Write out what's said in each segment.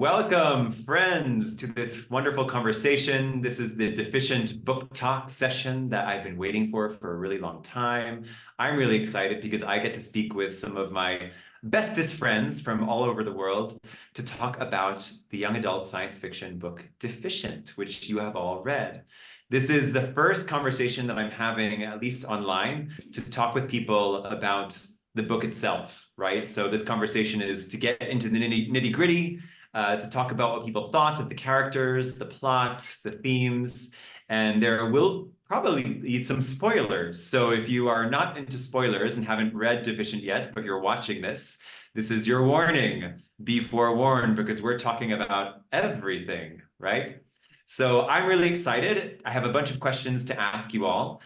Welcome, friends, to this wonderful conversation. This is the Deficient book talk session that I've been waiting for a really long time. I'm really excited because I get to speak with some of my bestest friends from all over the world to talk about the young adult science fiction book Deficient, which you have all read. This is the first conversation that I'm having, at least online, to talk with people about the book itself, right? So this conversation is to get into the nitty-gritty, to talk about what people thought of the characters, the plot, the themes, and there will probably be some spoilers. So if you are not into spoilers and haven't read Deficient yet, but you're watching this is your warning. Be forewarned, because we're talking about everything, right? So I'm really excited. I have a bunch of questions to ask you all.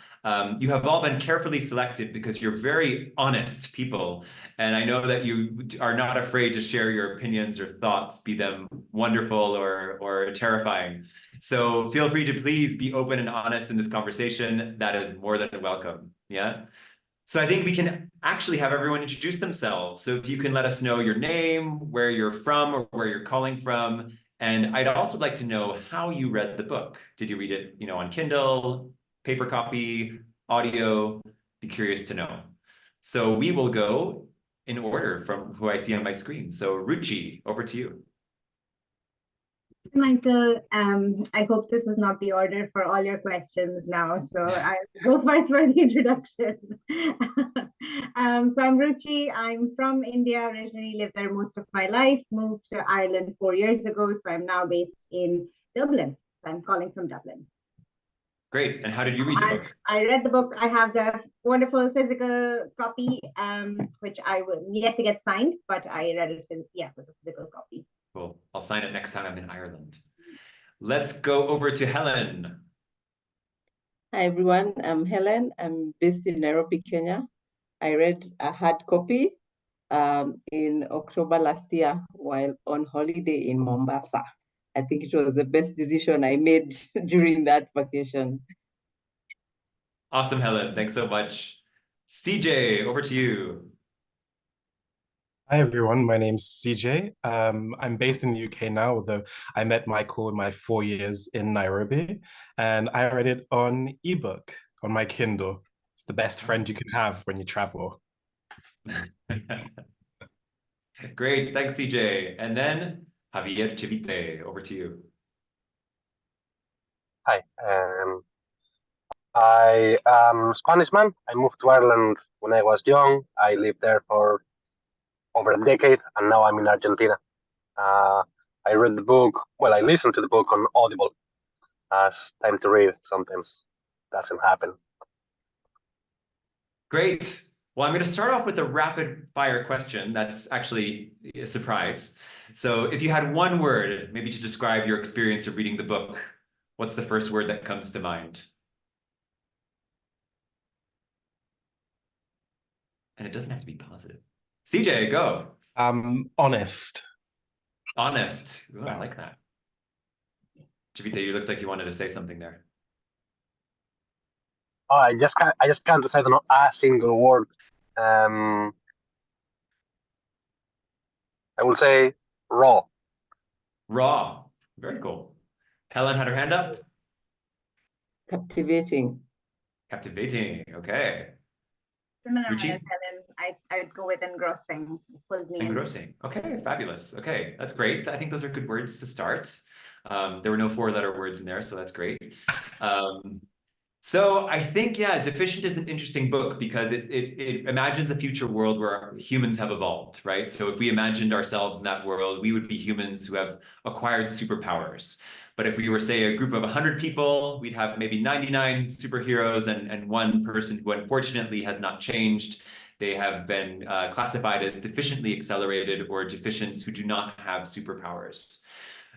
You have all been carefully selected because you're very honest people. And I know that you are not afraid to share your opinions or thoughts, be them wonderful or terrifying. So feel free to please be open and honest in this conversation. That is more than welcome. Yeah. So I think we can actually have everyone introduce themselves. So if you can let us know your name, where you're from or where you're calling from. And I'd also like to know how you read the book. Did you read it, on Kindle, paper copy, audio? Be curious to know. So we will go in order from who I see on my screen. So Ruchi, over to you. Michael, I hope this is not the order for all your questions now, so I'll go first for the introduction. So I'm Ruchi. I'm from India, originally lived there most of my life, moved to Ireland 4 years ago, so I'm now based in Dublin. So I'm calling from Dublin. Great. And how did you read the book? I read the book. I have the wonderful physical copy, which I will yet to get signed, but I read it with a physical copy. Cool. I'll sign it next time I'm in Ireland. Let's go over to Helen. Hi, everyone. I'm Helen. I'm based in Nairobi, Kenya. I read a hard copy in October last year while on holiday in Mombasa. I think it was the best decision I made during that vacation. Awesome, Helen. Thanks so much. CJ, over to you. Hi everyone, my name's CJ. I'm based in the UK now, although I met Michael in my 4 years in Nairobi, and I read it on ebook on my Kindle. It's the best friend you can have when you travel. Great, thanks CJ. And then Javier Chivite, over to you. Hi, I am Spanish man. I moved to Ireland when I was young. I lived there for over a decade, and now I'm in Argentina. I read the book, I listened to the book on Audible, as time to read sometimes doesn't happen. Great. Well, I'm going to start off with a rapid fire question. That's actually a surprise. So if you had one word, maybe to describe your experience of reading the book, what's the first word that comes to mind? And it doesn't have to be positive. CJ, go. Honest. Honest. Ooh, I like that. Chivite, you looked like you wanted to say something there. Oh, I just can't decide on a single word. I will say raw. Raw. Very cool. Helen had her hand up. Captivating. Captivating. Okay. Similar Ruchi? as Helen, I'd go with engrossing. Engrossing. Okay, fabulous. Okay, that's great. I think those are good words to start. There were no 4-letter words in there, so that's great. So I think, yeah, Deficient is an interesting book because it imagines a future world where humans have evolved, right? So if we imagined ourselves in that world, we would be humans who have acquired superpowers. But if we were, say, a group of 100 people, we'd have maybe 99 superheroes and one person who unfortunately has not changed. They have been classified as deficiently accelerated or deficients who do not have superpowers.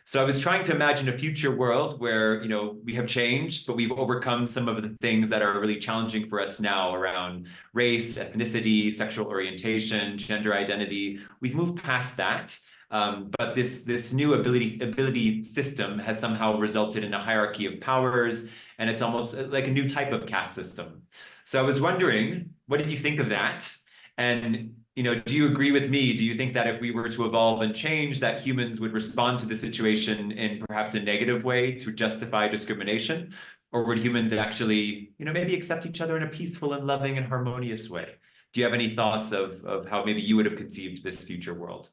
So I was trying to imagine a future world where, we have changed, but we've overcome some of the things that are really challenging for us now around race, ethnicity, sexual orientation, gender identity. We've moved past that. But this new ability system has somehow resulted in a hierarchy of powers, and it's almost like a new type of caste system. So I was wondering, what did you think of that? And do you agree with me? Do you think that if we were to evolve and change, that humans would respond to the situation in perhaps a negative way to justify discrimination? Or would humans actually, maybe accept each other in a peaceful and loving and harmonious way? Do you have any thoughts of how maybe you would have conceived this future world?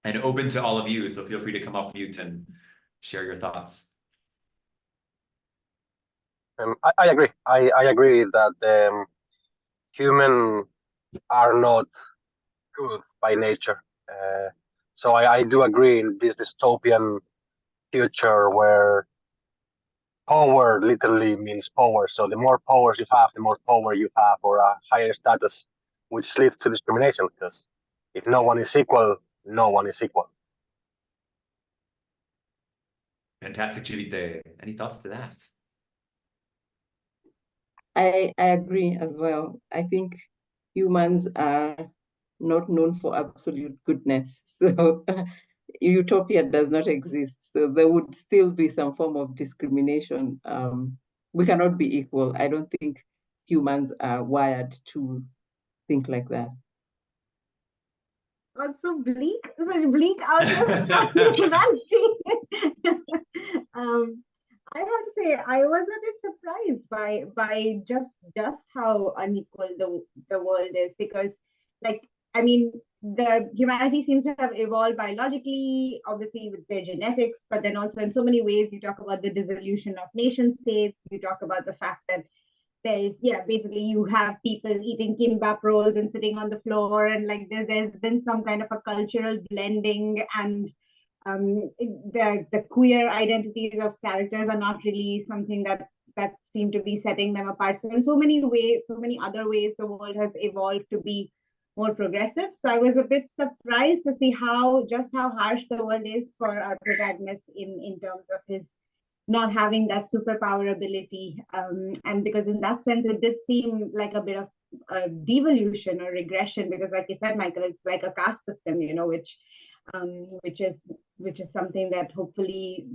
And open to all of you, so feel free to come off mute and share your thoughts. I agree. I agree that humans are not good by nature. So I do agree in this dystopian future where power literally means power. So the more powers you have, the more power you have, or a higher status, which leads to discrimination. Because if no one is equal, no one is equal. Fantastic, Chivite. Any thoughts to that? I agree as well. I think humans are not known for absolute goodness. So utopia does not exist. So there would still be some form of discrimination. We cannot be equal. I don't think humans are wired to think like that. What's so bleak? Such bleak outlook on humanity. I have to say, I was a bit surprised by just how unequal the world is, because, like, I mean, the humanity seems to have evolved biologically, obviously with their genetics, but then also in so many ways. You talk about the dissolution of nation states. You talk about the fact that basically you have people eating kimbap rolls and sitting on the floor, and like there's been some kind of a cultural blending, and the queer identities of characters are not really something that seem to be setting them apart. So in so many ways, so many other ways, the world has evolved to be more progressive. So I was a bit surprised to see how harsh the world is for our protagonist in terms of his not having that superpower ability. And because in that sense, it did seem like a bit of a devolution or regression, because like you said, Michael, it's like a caste system, which is something that hopefully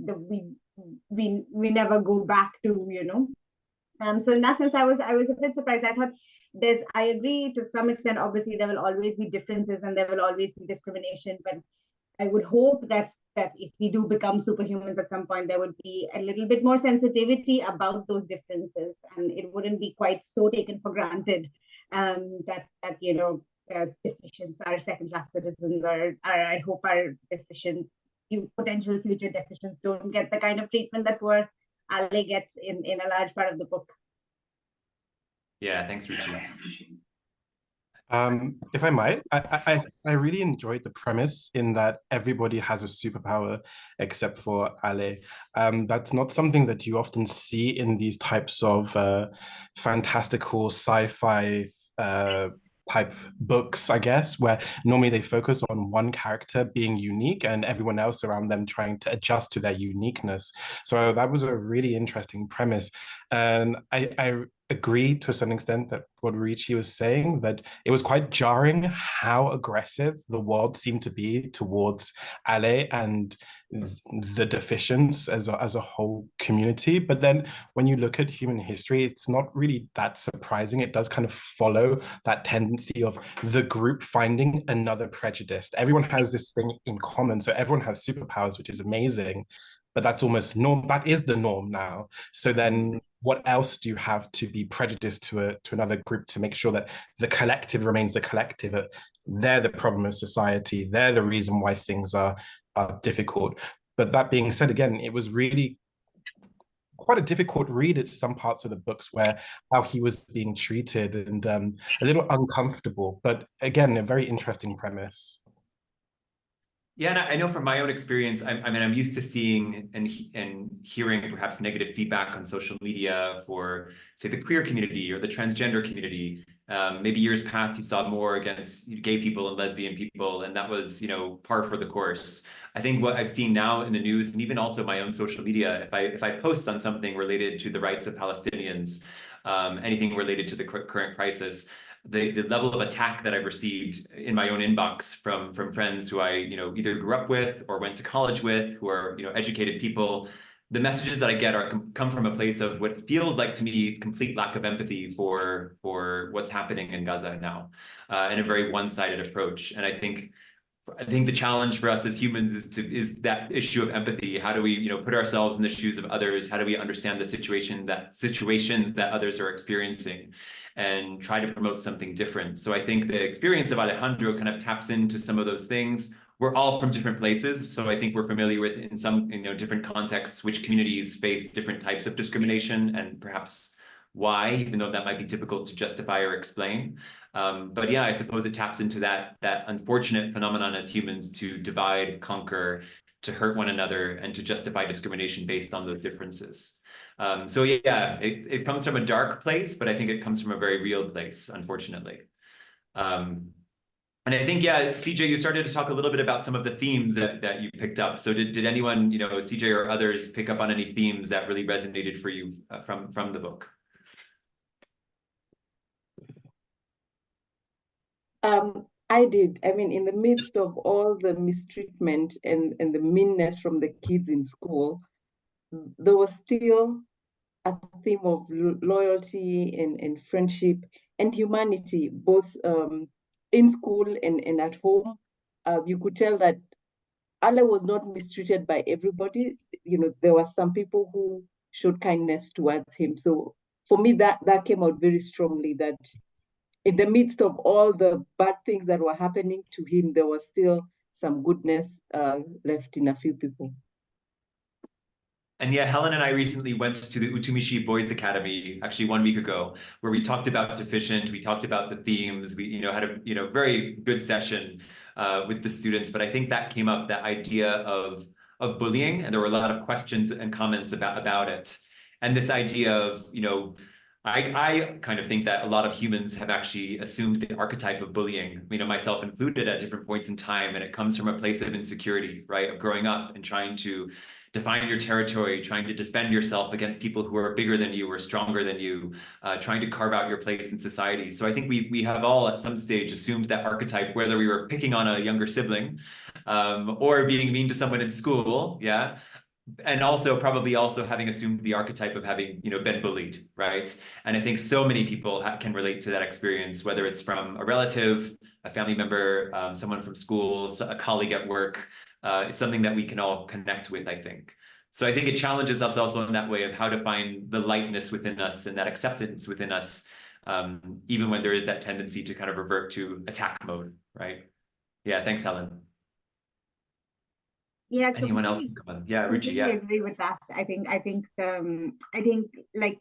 we never go back to. So in that sense, I was a bit surprised. I thought I agree to some extent. Obviously, there will always be differences and there will always be discrimination, but I would hope that if we do become superhumans at some point, there would be a little bit more sensitivity about those differences, and it wouldn't be quite so taken for granted that deficients are second-class citizens, or I hope our deficient potential future deficients don't get the kind of treatment that poor Ale gets in a large part of the book. Yeah, thanks, Ruchi. If I might, I really enjoyed the premise in that everybody has a superpower except for Ale. That's not something that you often see in these types of fantastical sci-fi type books, I guess, where normally they focus on one character being unique and everyone else around them trying to adjust to their uniqueness. So that was a really interesting premise. And I agree to some extent that what Ruchi was saying, that it was quite jarring how aggressive the world seemed to be towards Ale and the Deficients as a whole community. But then when you look at human history, it's not really that surprising. It does kind of follow that tendency of the group finding another prejudice. Everyone has this thing in common. So everyone has superpowers, which is amazing. But that's almost norm. That is the norm now. So then what else do you have to be prejudiced to another group to make sure that the collective remains the collective? They're the problem of society. They're the reason why things are difficult. But that being said, again, it was really quite a difficult read at some parts of the books where how he was being treated, and a little uncomfortable. But again, a very interesting premise. Yeah, and I know from my own experience, I'm used to seeing and hearing perhaps negative feedback on social media for, say, the queer community or the transgender community. Maybe years past, you saw more against gay people and lesbian people, and that was, par for the course. I think what I've seen now in the news, and even also my own social media, if I post on something related to the rights of Palestinians, anything related to the current crisis, the level of attack that I've received in my own inbox from friends who I either grew up with or went to college with, who are educated people, the messages that I get come from a place of what feels like to me complete lack of empathy for what's happening in Gaza now, and a very one-sided approach. And I think the challenge for us as humans is that issue of empathy. How do we, put ourselves in the shoes of others? How do we understand the situations that others are experiencing, and try to promote something different? So I think the experience of Alejandro kind of taps into some of those things. We're all from different places, so I think we're familiar with, in some different contexts, which communities face different types of discrimination, and perhaps why, even though that might be difficult to justify or explain. But yeah, I suppose it taps into that unfortunate phenomenon as humans to divide, conquer, to hurt one another, and to justify discrimination based on those differences. So yeah, it comes from a dark place, but I think it comes from a very real place, unfortunately. And I think, yeah, CJ, you started to talk a little bit about some of the themes that you picked up. So did anyone, CJ or others, pick up on any themes that really resonated for you from the book? I did. I mean, in the midst of all the mistreatment and the meanness from the kids in school, there was still a theme of loyalty and friendship and humanity, both in school and at home. You could tell that Allah was not mistreated by everybody. There were some people who showed kindness towards him. So for me, that came out very strongly, that in the midst of all the bad things that were happening to him, there was still some goodness left in a few people. And yeah, Helen and I recently went to the Utumishi Boys Academy, actually 1 week ago, where we talked about Deficient, we talked about the themes, we had a very good session with the students. But I think that came up, that idea of bullying, and there were a lot of questions and comments about it. And this idea of, I kind of think that a lot of humans have actually assumed the archetype of bullying, myself included, at different points in time. And it comes from a place of insecurity, right? Of growing up and trying to define your territory, trying to defend yourself against people who are bigger than you or stronger than you, trying to carve out your place in society. So I think we have all at some stage assumed that archetype, whether we were picking on a younger sibling or being mean to someone in school, yeah. And also probably also having assumed the archetype of having, been bullied, right? And I think so many people can relate to that experience, whether it's from a relative, a family member, someone from school, a colleague at work. It's something that we can all connect with, I think. So I think it challenges us also in that way of how to find the lightness within us and that acceptance within us, even when there is that tendency to kind of revert to attack mode, right? Yeah, thanks, Helen. Yeah, anyone else? Yeah, Ruchi. Yeah, agree with that. I think like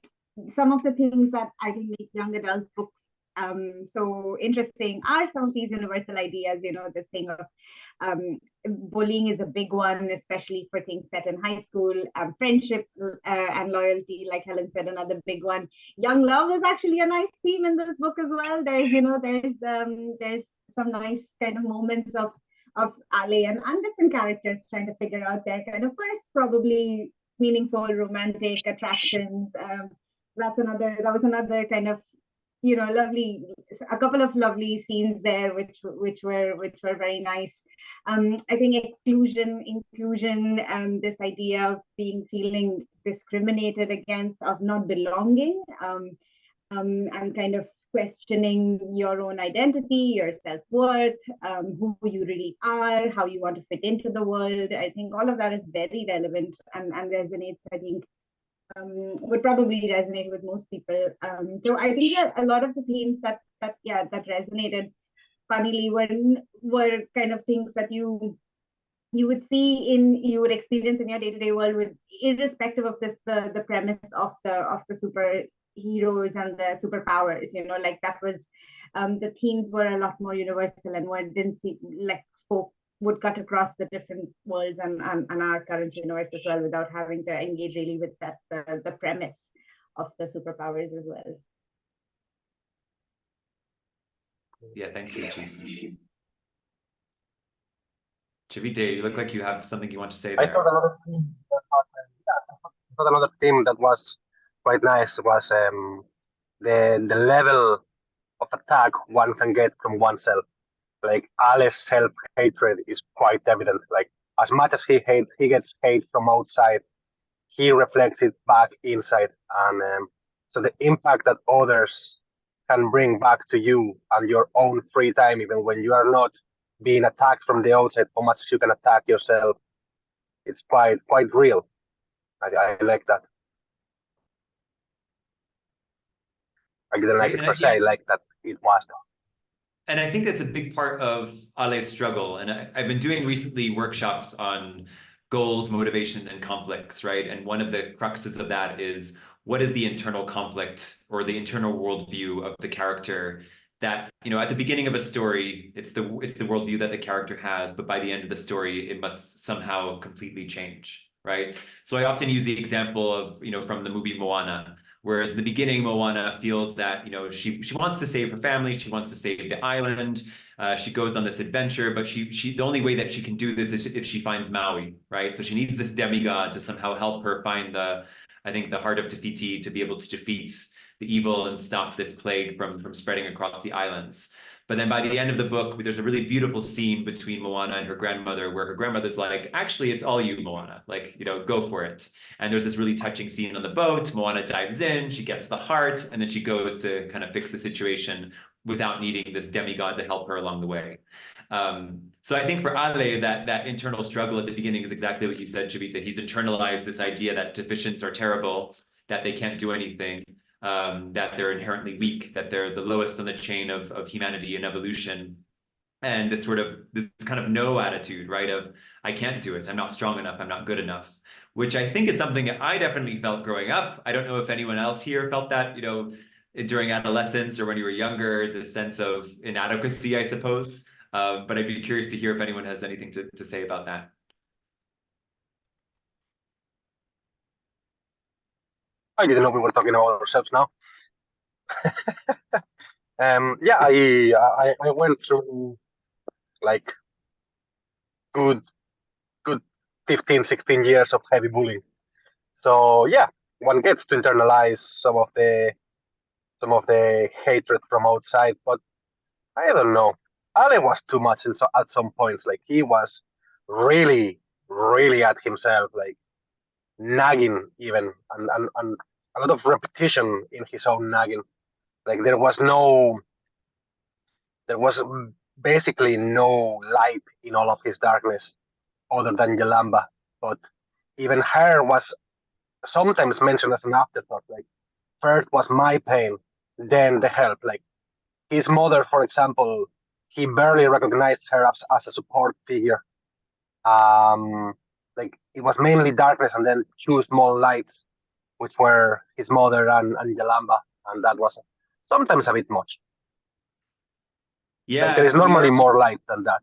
some of the things that I think make young adult books so interesting are some of these universal ideas. This thing of bullying is a big one, especially for things set in high school. Friendship and loyalty, like Helen said, another big one. Young love is actually a nice theme in this book as well. There's some nice kind of moments of Ali and different characters trying to figure out their kind of first probably meaningful romantic attractions. That was another kind of lovely, a couple of lovely scenes there which were very nice. I think exclusion, inclusion, this idea of feeling discriminated against, of not belonging, and kind of questioning your own identity, your self-worth, who you really are, how you want to fit into the world. I think all of that is very relevant and resonates, I think, would probably resonate with most people. So I think a lot of the themes that resonated, funnily, were kind of things that you would experience in your day-to-day world, with irrespective of the premise of the superheroes and the superpowers. Like that was the themes were a lot more universal and would cut across the different worlds and our current universe as well, without having to engage really with the premise of the superpowers as well. Yeah, thanks, Ruchi. Chivite, you look like you have something you want to say there. I thought another theme that was quite nice was the level of attack one can get from oneself. Like Alice's self-hatred is quite evident. Like as much as he gets hate from outside, he reflects it back inside. And so the impact that others can bring back to you and your own free time, even when you are not being attacked from the outside, how much you can attack yourself, it's quite real. I like that. I didn't like Great. it And per se. I like that it was. And I think that's a big part of Ale's struggle. And I've been doing recently workshops on goals, motivation, and conflicts, right? And one of the cruxes of that is, what is the internal conflict or the internal worldview of the character that, you know, at the beginning of a story, it's the worldview that the character has, but by the end of the story, it must somehow completely change, right? So I often use the example of, you know, from the movie Moana. Whereas in the beginning, Moana feels that, you know, she wants to save her family, she wants to save the island. She goes on this adventure, but the only way that she can do this is if she finds Maui, right? So she needs this demigod to somehow help her find I think, the heart of Te Fiti to be able to defeat the evil and stop this plague from spreading across the islands. But then by the end of the book, there's a really beautiful scene between Moana and her grandmother, where her grandmother's like, actually, it's all you, Moana. Like, you know, go for it. And there's this really touching scene on the boat. Moana dives in, she gets the heart, and then she goes to kind of fix the situation without needing this demigod to help her along the way. So I think for Ale, that internal struggle at the beginning is exactly what you said, Chivite. He's internalized this idea that deficients are terrible, that they can't do anything, that they're inherently weak, that they're the lowest on the chain of humanity and evolution. And this kind of no attitude, right? Of, I can't do it. I'm not strong enough. I'm not good enough, which I think is something that I definitely felt growing up. I don't know if anyone else here felt that, you know, during adolescence or when you were younger, the sense of inadequacy, I suppose. But I'd be curious to hear if anyone has anything to say about that. I didn't know we were talking about ourselves now. Yeah, I went through like good 15, 16 years of heavy bullying. So yeah, one gets to internalize some of the hatred from outside, but I don't know. Ale was too much at some points. Like he was really, really at himself, like nagging even, and a lot of repetition in his own nagging. Like there was basically no light in all of his darkness other than Yolamba. But even her was sometimes mentioned as an afterthought. Like first was my pain, then the help. Like his mother, for example, he barely recognized her as a support figure. Like it was mainly darkness and then two small lights, which were his mother and Yolamba, and that was sometimes a bit much. Yeah, like there is normally more light than that.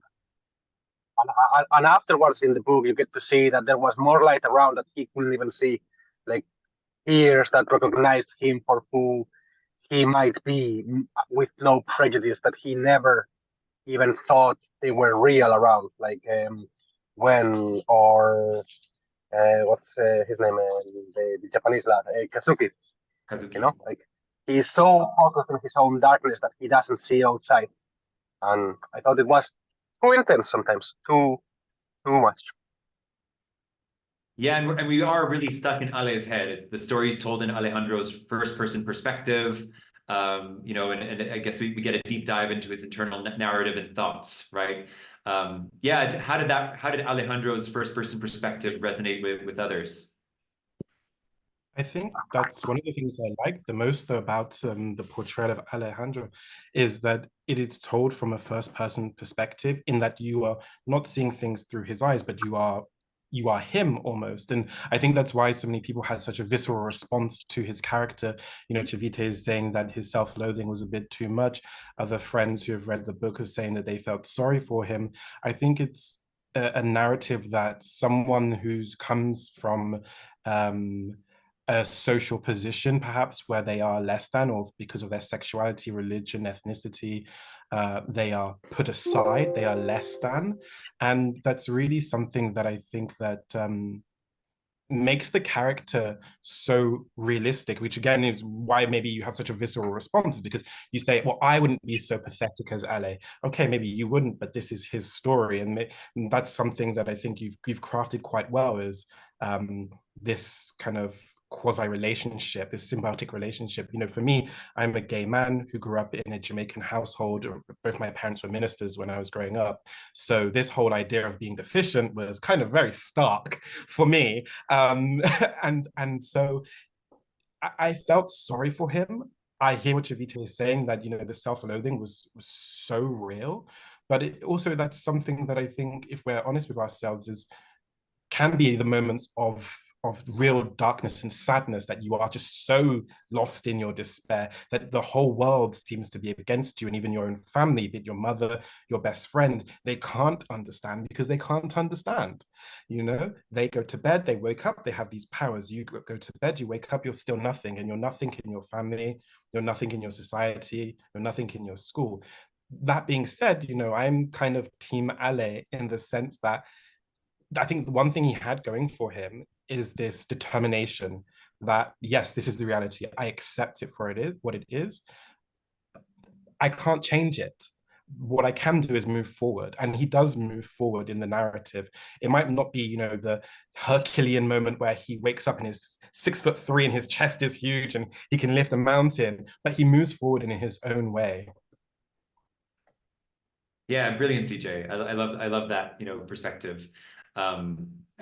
And afterwards in the book, you get to see that there was more light around that he couldn't even see, like ears that recognized him for who he might be, with no prejudice, that he never even thought they were real around. Like when or what's his name, the Japanese lad, Kazuki. Kazuki. You know, like he's so focused on his own darkness that he doesn't see outside. And I thought it was too intense sometimes, too much. Yeah, and we are really stuck in Ale's head. It's the story's told in Alejandro's first-person perspective, you know, and I guess we get a deep dive into his internal narrative and thoughts, right? Yeah, how did Alejandro's first-person perspective resonate with others? I think that's one of the things I like the most about the portrayal of Alejandro is that it is told from a first-person perspective, in that you are not seeing things through his eyes, but you are him almost. And I think that's why so many people had such a visceral response to his character. You know, Chivite is saying that his self-loathing was a bit too much. Other friends who have read the book are saying that they felt sorry for him. I think it's a narrative that someone who comes from a social position, perhaps, where they are less than, or because of their sexuality, religion, ethnicity, they are put aside, they are less than. And that's really something that I think that makes the character so realistic, which again is why maybe you have such a visceral response, because you say, well, I wouldn't be so pathetic as Ale. Okay, maybe you wouldn't, but this is his story. And that's something that I think you've crafted quite well, is this kind of quasi relationship, this symbiotic relationship. You know, for me, I'm a gay man who grew up in a Jamaican household. Both my parents were ministers when I was growing up. So this whole idea of being deficient was kind of very stark for me. And so I felt sorry for him. I hear what Chivite is saying, that, you know, the self-loathing was so real. But it also, that's something that I think, if we're honest with ourselves, is can be the moments of real darkness and sadness, that you are just so lost in your despair that the whole world seems to be against you, and even your own family, be it your mother, your best friend, they can't understand because they can't understand. You know, they go to bed, they wake up, they have these powers. You go to bed, you wake up, you're still nothing, and you're nothing in your family, you're nothing in your society, you're nothing in your school. That being said, you know, I'm kind of team Ale in the sense that I think the one thing he had going for him is this determination that, yes, this is the reality. I accept it for it is what it is. I can't change it. What I can do is move forward. And he does move forward in the narrative. It might not be, you know, the Herculean moment where he wakes up and is 6'3" and his chest is huge and he can lift a mountain, but he moves forward in his own way. Yeah, brilliant, CJ. I love that, you know, perspective.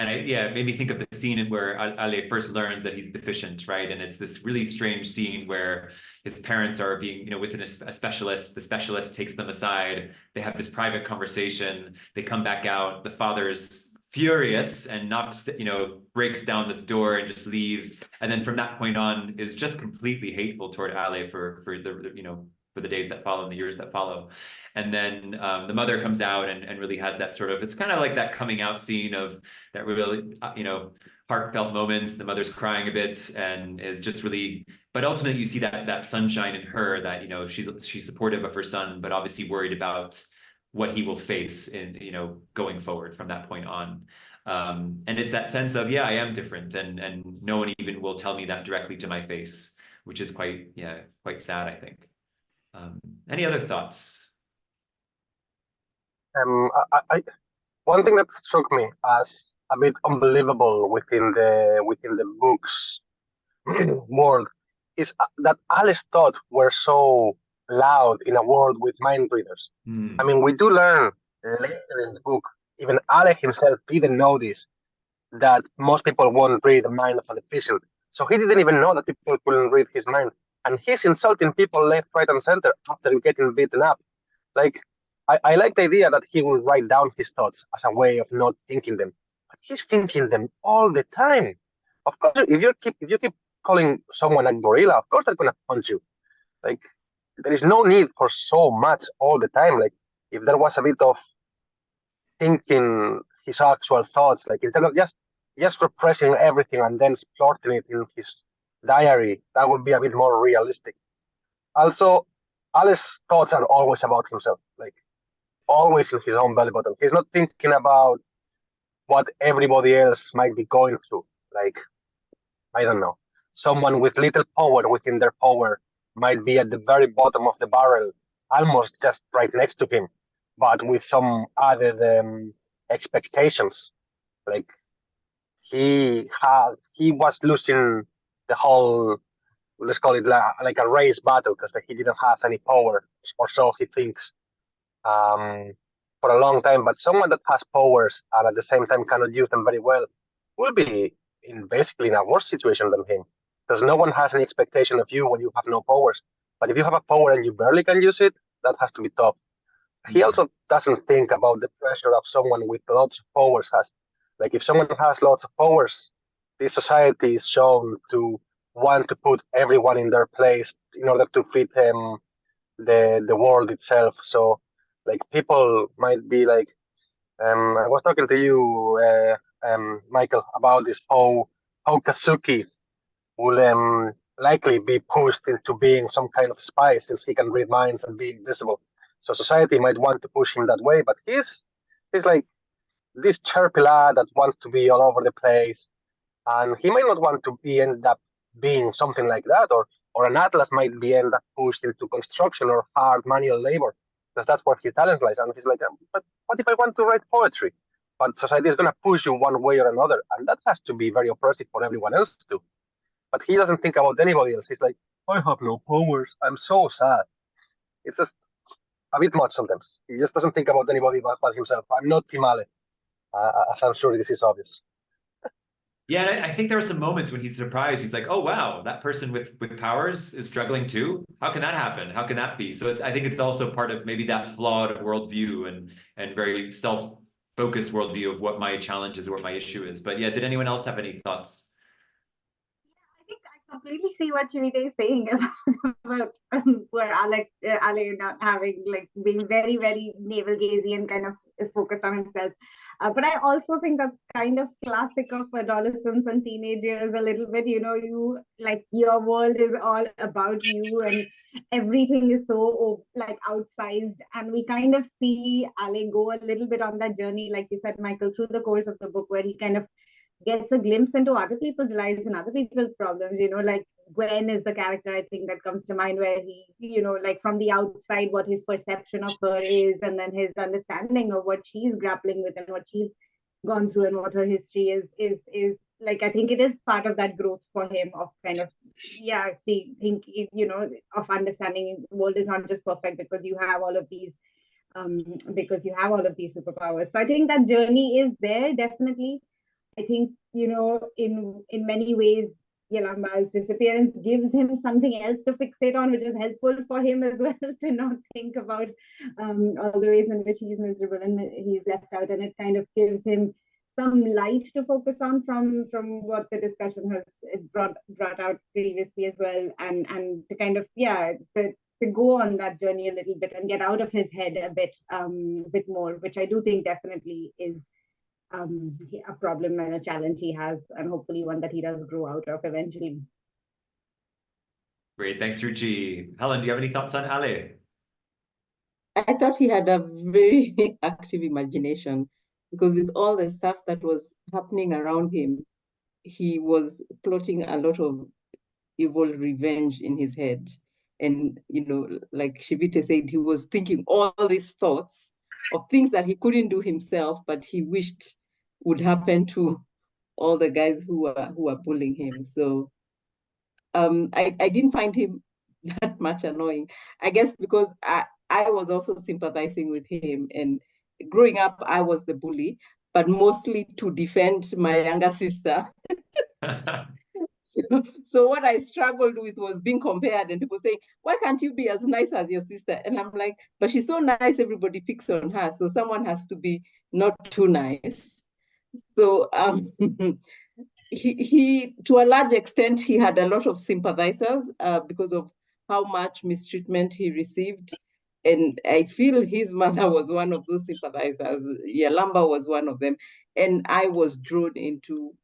And it made me think of the scene where Ale first learns that he's deficient, right? And it's this really strange scene where his parents are being, you know, within a specialist. The specialist takes them aside. They have this private conversation. They come back out. The father's furious and knocks, you know, breaks down this door and just leaves. And then from that point on is just completely hateful toward Ale for the, you know, for the days that follow and the years that follow. And then the mother comes out and really has that sort of, it's kind of like that coming out scene of that really, you know, heartfelt moments. The mother's crying a bit and is just really, but ultimately you see that sunshine in her, that, you know, she's supportive of her son, but obviously worried about what he will face in, you know, going forward from that point on. And it's that sense of, yeah, I am different, and no one even will tell me that directly to my face, which is quite sad, I think. Any other thoughts? One thing that struck me as a bit unbelievable within the book's world is that Alice's thoughts were so loud in a world with mind readers. I mean, we do learn later in the book, even Ale himself didn't notice that most people won't read the mind of a deficient. So he didn't even know that people couldn't read his mind. And he's insulting people left, right, and center after getting beaten up. Like, I like the idea that he will write down his thoughts as a way of not thinking them. But he's thinking them all the time. Of course, if you keep calling someone a gorilla, of course they're gonna punch you. Like, there is no need for so much all the time. Like, if there was a bit of thinking his actual thoughts, like instead of just repressing everything and then splurting it in his diary, that would be a bit more realistic. Also, Alice's thoughts are always about himself, like always in his own belly button. He's not thinking about what everybody else might be going through. Like, I don't know, someone with little power within their power might be at the very bottom of the barrel, almost just right next to him, but with some added expectations. Like he was losing the whole, let's call it like a race battle, because he didn't have any power, or so he thinks, um, for a long time. But someone that has powers and at the same time cannot use them very well will be in basically in a worse situation than him, because no one has any expectation of you when you have no powers. But if you have a power and you barely can use it, that has to be tough. He also doesn't think about the pressure of someone with lots of powers has. Like if someone has lots of powers, this society is shown to want to put everyone in their place in order to fit the world itself. So like people might be like, I was talking to you, Michael, about this how Kazuki will likely be pushed into being some kind of spy since he can read minds and be invisible. So society might want to push him that way, but he's like this chirpy lad that wants to be all over the place, and he might not want to be end up being something like that, or an atlas might be end up pushed into construction or hard manual labor because that's where his talent lies. And he's like, but what if I want to write poetry? but society is going to push you one way or another, and that has to be very oppressive for everyone else too. But he doesn't think about anybody else. He's like, I have no powers. I'm so sad. It's just a bit much sometimes. He just doesn't think about anybody but himself. I'm not Timale, as I'm sure this is obvious. Yeah, and I think there are some moments when he's surprised. He's like, "Oh wow, that person with powers is struggling too. How can that happen? How can that be?" So I think it's also part of maybe that flawed worldview and very self-focused worldview of what my challenge is or what my issue is. But yeah, did anyone else have any thoughts? I think I completely see what Chivite is saying about where Ale not having like being very, very navel gazing and kind of is focused on himself. But I also think that's kind of classic of adolescents and teenagers a little bit. You like your world is all about you and everything is so like outsized. And we kind of see Ale go a little bit on that journey, like you said, Michael, through the course of the book, where he kind of gets a glimpse into other people's lives and other people's problems. Like Gwen is the character I think that comes to mind, where he, like from the outside, what his perception of her is, and then his understanding of what she's grappling with and what she's gone through and what her history is like. I think it is part of that growth for him of kind of, of understanding the world is not just perfect because you have all of these superpowers. So I think that journey is there definitely. I think, in many ways, Yalamba's disappearance gives him something else to fixate on, which is helpful for him as well, to not think about all the ways in which he's miserable and he's left out. And it kind of gives him some light to focus on from what the discussion has brought out previously as well. And to kind of, to go on that journey a little bit and get out of his head a bit more, which I do think definitely is a problem and a challenge he has, and hopefully one that he does grow out of eventually. Great, thanks, Ruchi. Helen, do you have any thoughts on Ale? I thought he had a very active imagination, because with all the stuff that was happening around him, he was plotting a lot of evil revenge in his head. And, like Chivite said, he was thinking all these thoughts of things that he couldn't do himself, but he wished would happen to all the guys who are bullying him. So I didn't find him that much annoying, I guess, because I was also sympathizing with him. And growing up, I was the bully, but mostly to defend my younger sister. So what I struggled with was being compared, and people saying, why can't you be as nice as your sister? And I'm like, but she's so nice, everybody picks on her. So someone has to be not too nice. So he to a large extent, he had a lot of sympathizers because of how much mistreatment he received. And I feel his mother was one of those sympathizers. Yalamba was one of them. And I was drawn into,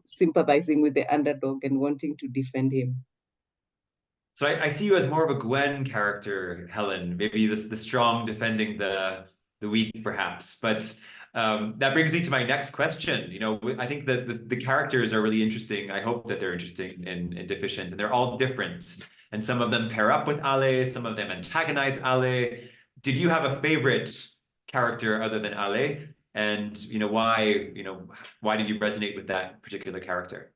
sympathizing with the underdog and wanting to defend him. So I see you as more of a Gwen character, Helen, maybe the strong defending the weak, perhaps. But that brings me to my next question. I think that the characters are really interesting. I hope that they're interesting in Deficient, and they're all different. And some of them pair up with Ale, some of them antagonize Ale. Did you have a favorite character other than Ale? And why did you resonate with that particular character?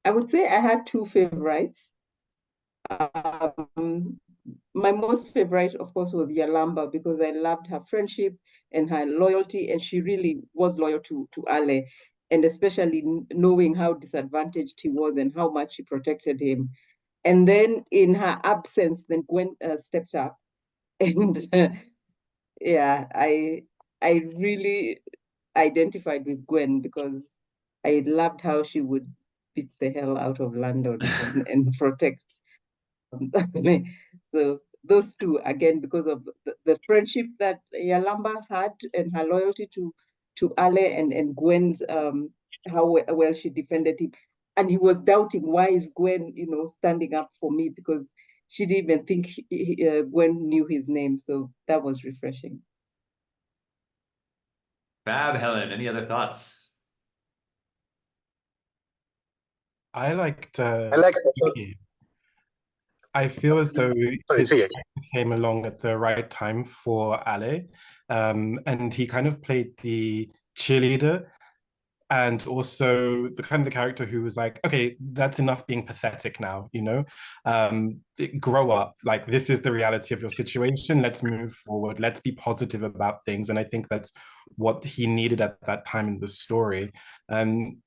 I would say I had two favorites. My most favorite, of course, was Yalamba, because I loved her friendship and her loyalty, and she really was loyal to Ale, and especially knowing how disadvantaged he was and how much she protected him. And then in her absence, then Gwen stepped up, and I really identified with Gwen, because I loved how she would beat the hell out of Landon and protect. So those two, again, because of the friendship that Yalamba had and her loyalty to Ale, and Gwen's how well she defended him. And he was doubting, why is Gwen, standing up for me? Because she didn't even think Gwen knew his name. So that was refreshing. Fab, Helen, any other thoughts? I liked I like Kiki. I feel as though Sorry, his CJ. character came along at the right time for Ale, and he kind of played the cheerleader and also the kind of the character who was like, okay, that's enough being pathetic now, you know, grow up. Like, this is the reality of your situation. Let's move forward. Let's be positive about things. And I think that's what he needed at that time in the story. And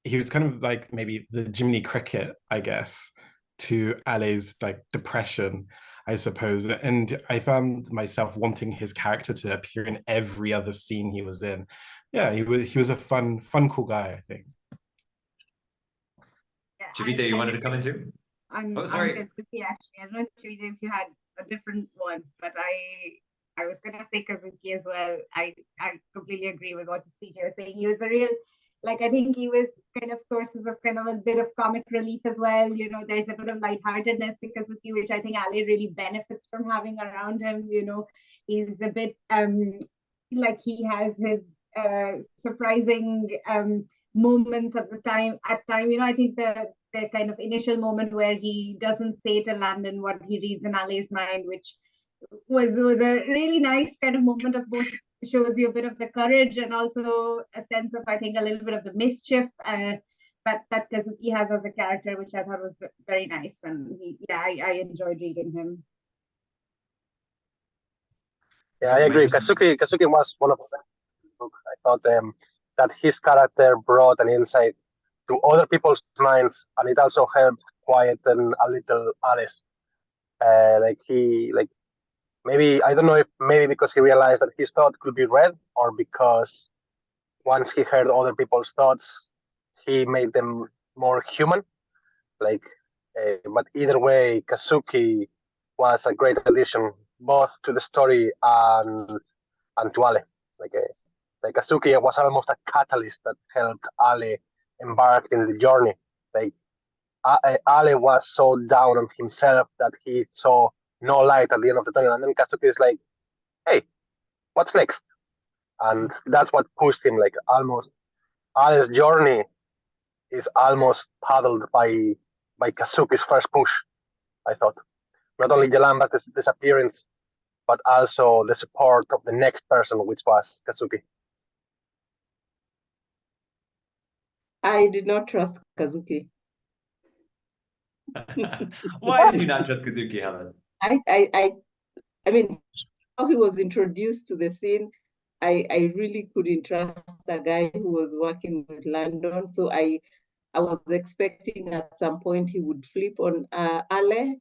he was kind of like maybe the Jiminy Cricket, I guess, to Ale's like depression, I suppose. And I found myself wanting his character to appear in every other scene he was in. Yeah, he was a fun, cool guy, I think. Yeah, Chivite, you wanted to come in too? I'm Oh, sorry. Kazuki actually. I don't know, Chivite, if you had a different one, but I was gonna say Kazuki as well. I completely agree with what CJ was saying. He was a real, like, I think he was kind of sources of kind of a bit of comic relief as well. You know, there's a bit of lightheartedness to Kazuki, which I think Ali really benefits from having around him. You know, he's a bit like he has his surprising moments at time. You know, I think the kind of initial moment where he doesn't say to Landon what he reads in Ali's mind, which was a really nice kind of moment of both, shows you a bit of the courage and also a sense of, I think, a little bit of the mischief that Kazuki has as a character, which I thought was very nice. And I enjoyed reading him. Yeah, I agree. Kazuki was one of the best books. I thought that his character brought an insight to other people's minds, and it also helped quieten a little Alice. Like maybe, I don't know if maybe because he realized that his thought could be read, or because once he heard other people's thoughts, he made them more human. Like, but either way, Kazuki was a great addition both to the story and to Ale. Like, like Kazuki was almost a catalyst that helped Ale embark in the journey. Like, Ale was so down on himself that he saw no light at the end of the tunnel, and then Kazuki is like, "Hey, what's next?" And that's what pushed him. Like, almost Ale's journey is almost paddled by Kazuki's first push. I thought not only Jalamba's disappearance, but also the support of the next person, which was Kazuki. I did not trust Kazuki. Why did you not trust Kazuki, Helen? I mean, how he was introduced to the scene, I really couldn't trust a guy who was working with Landon. So I was expecting at some point he would flip on Ale.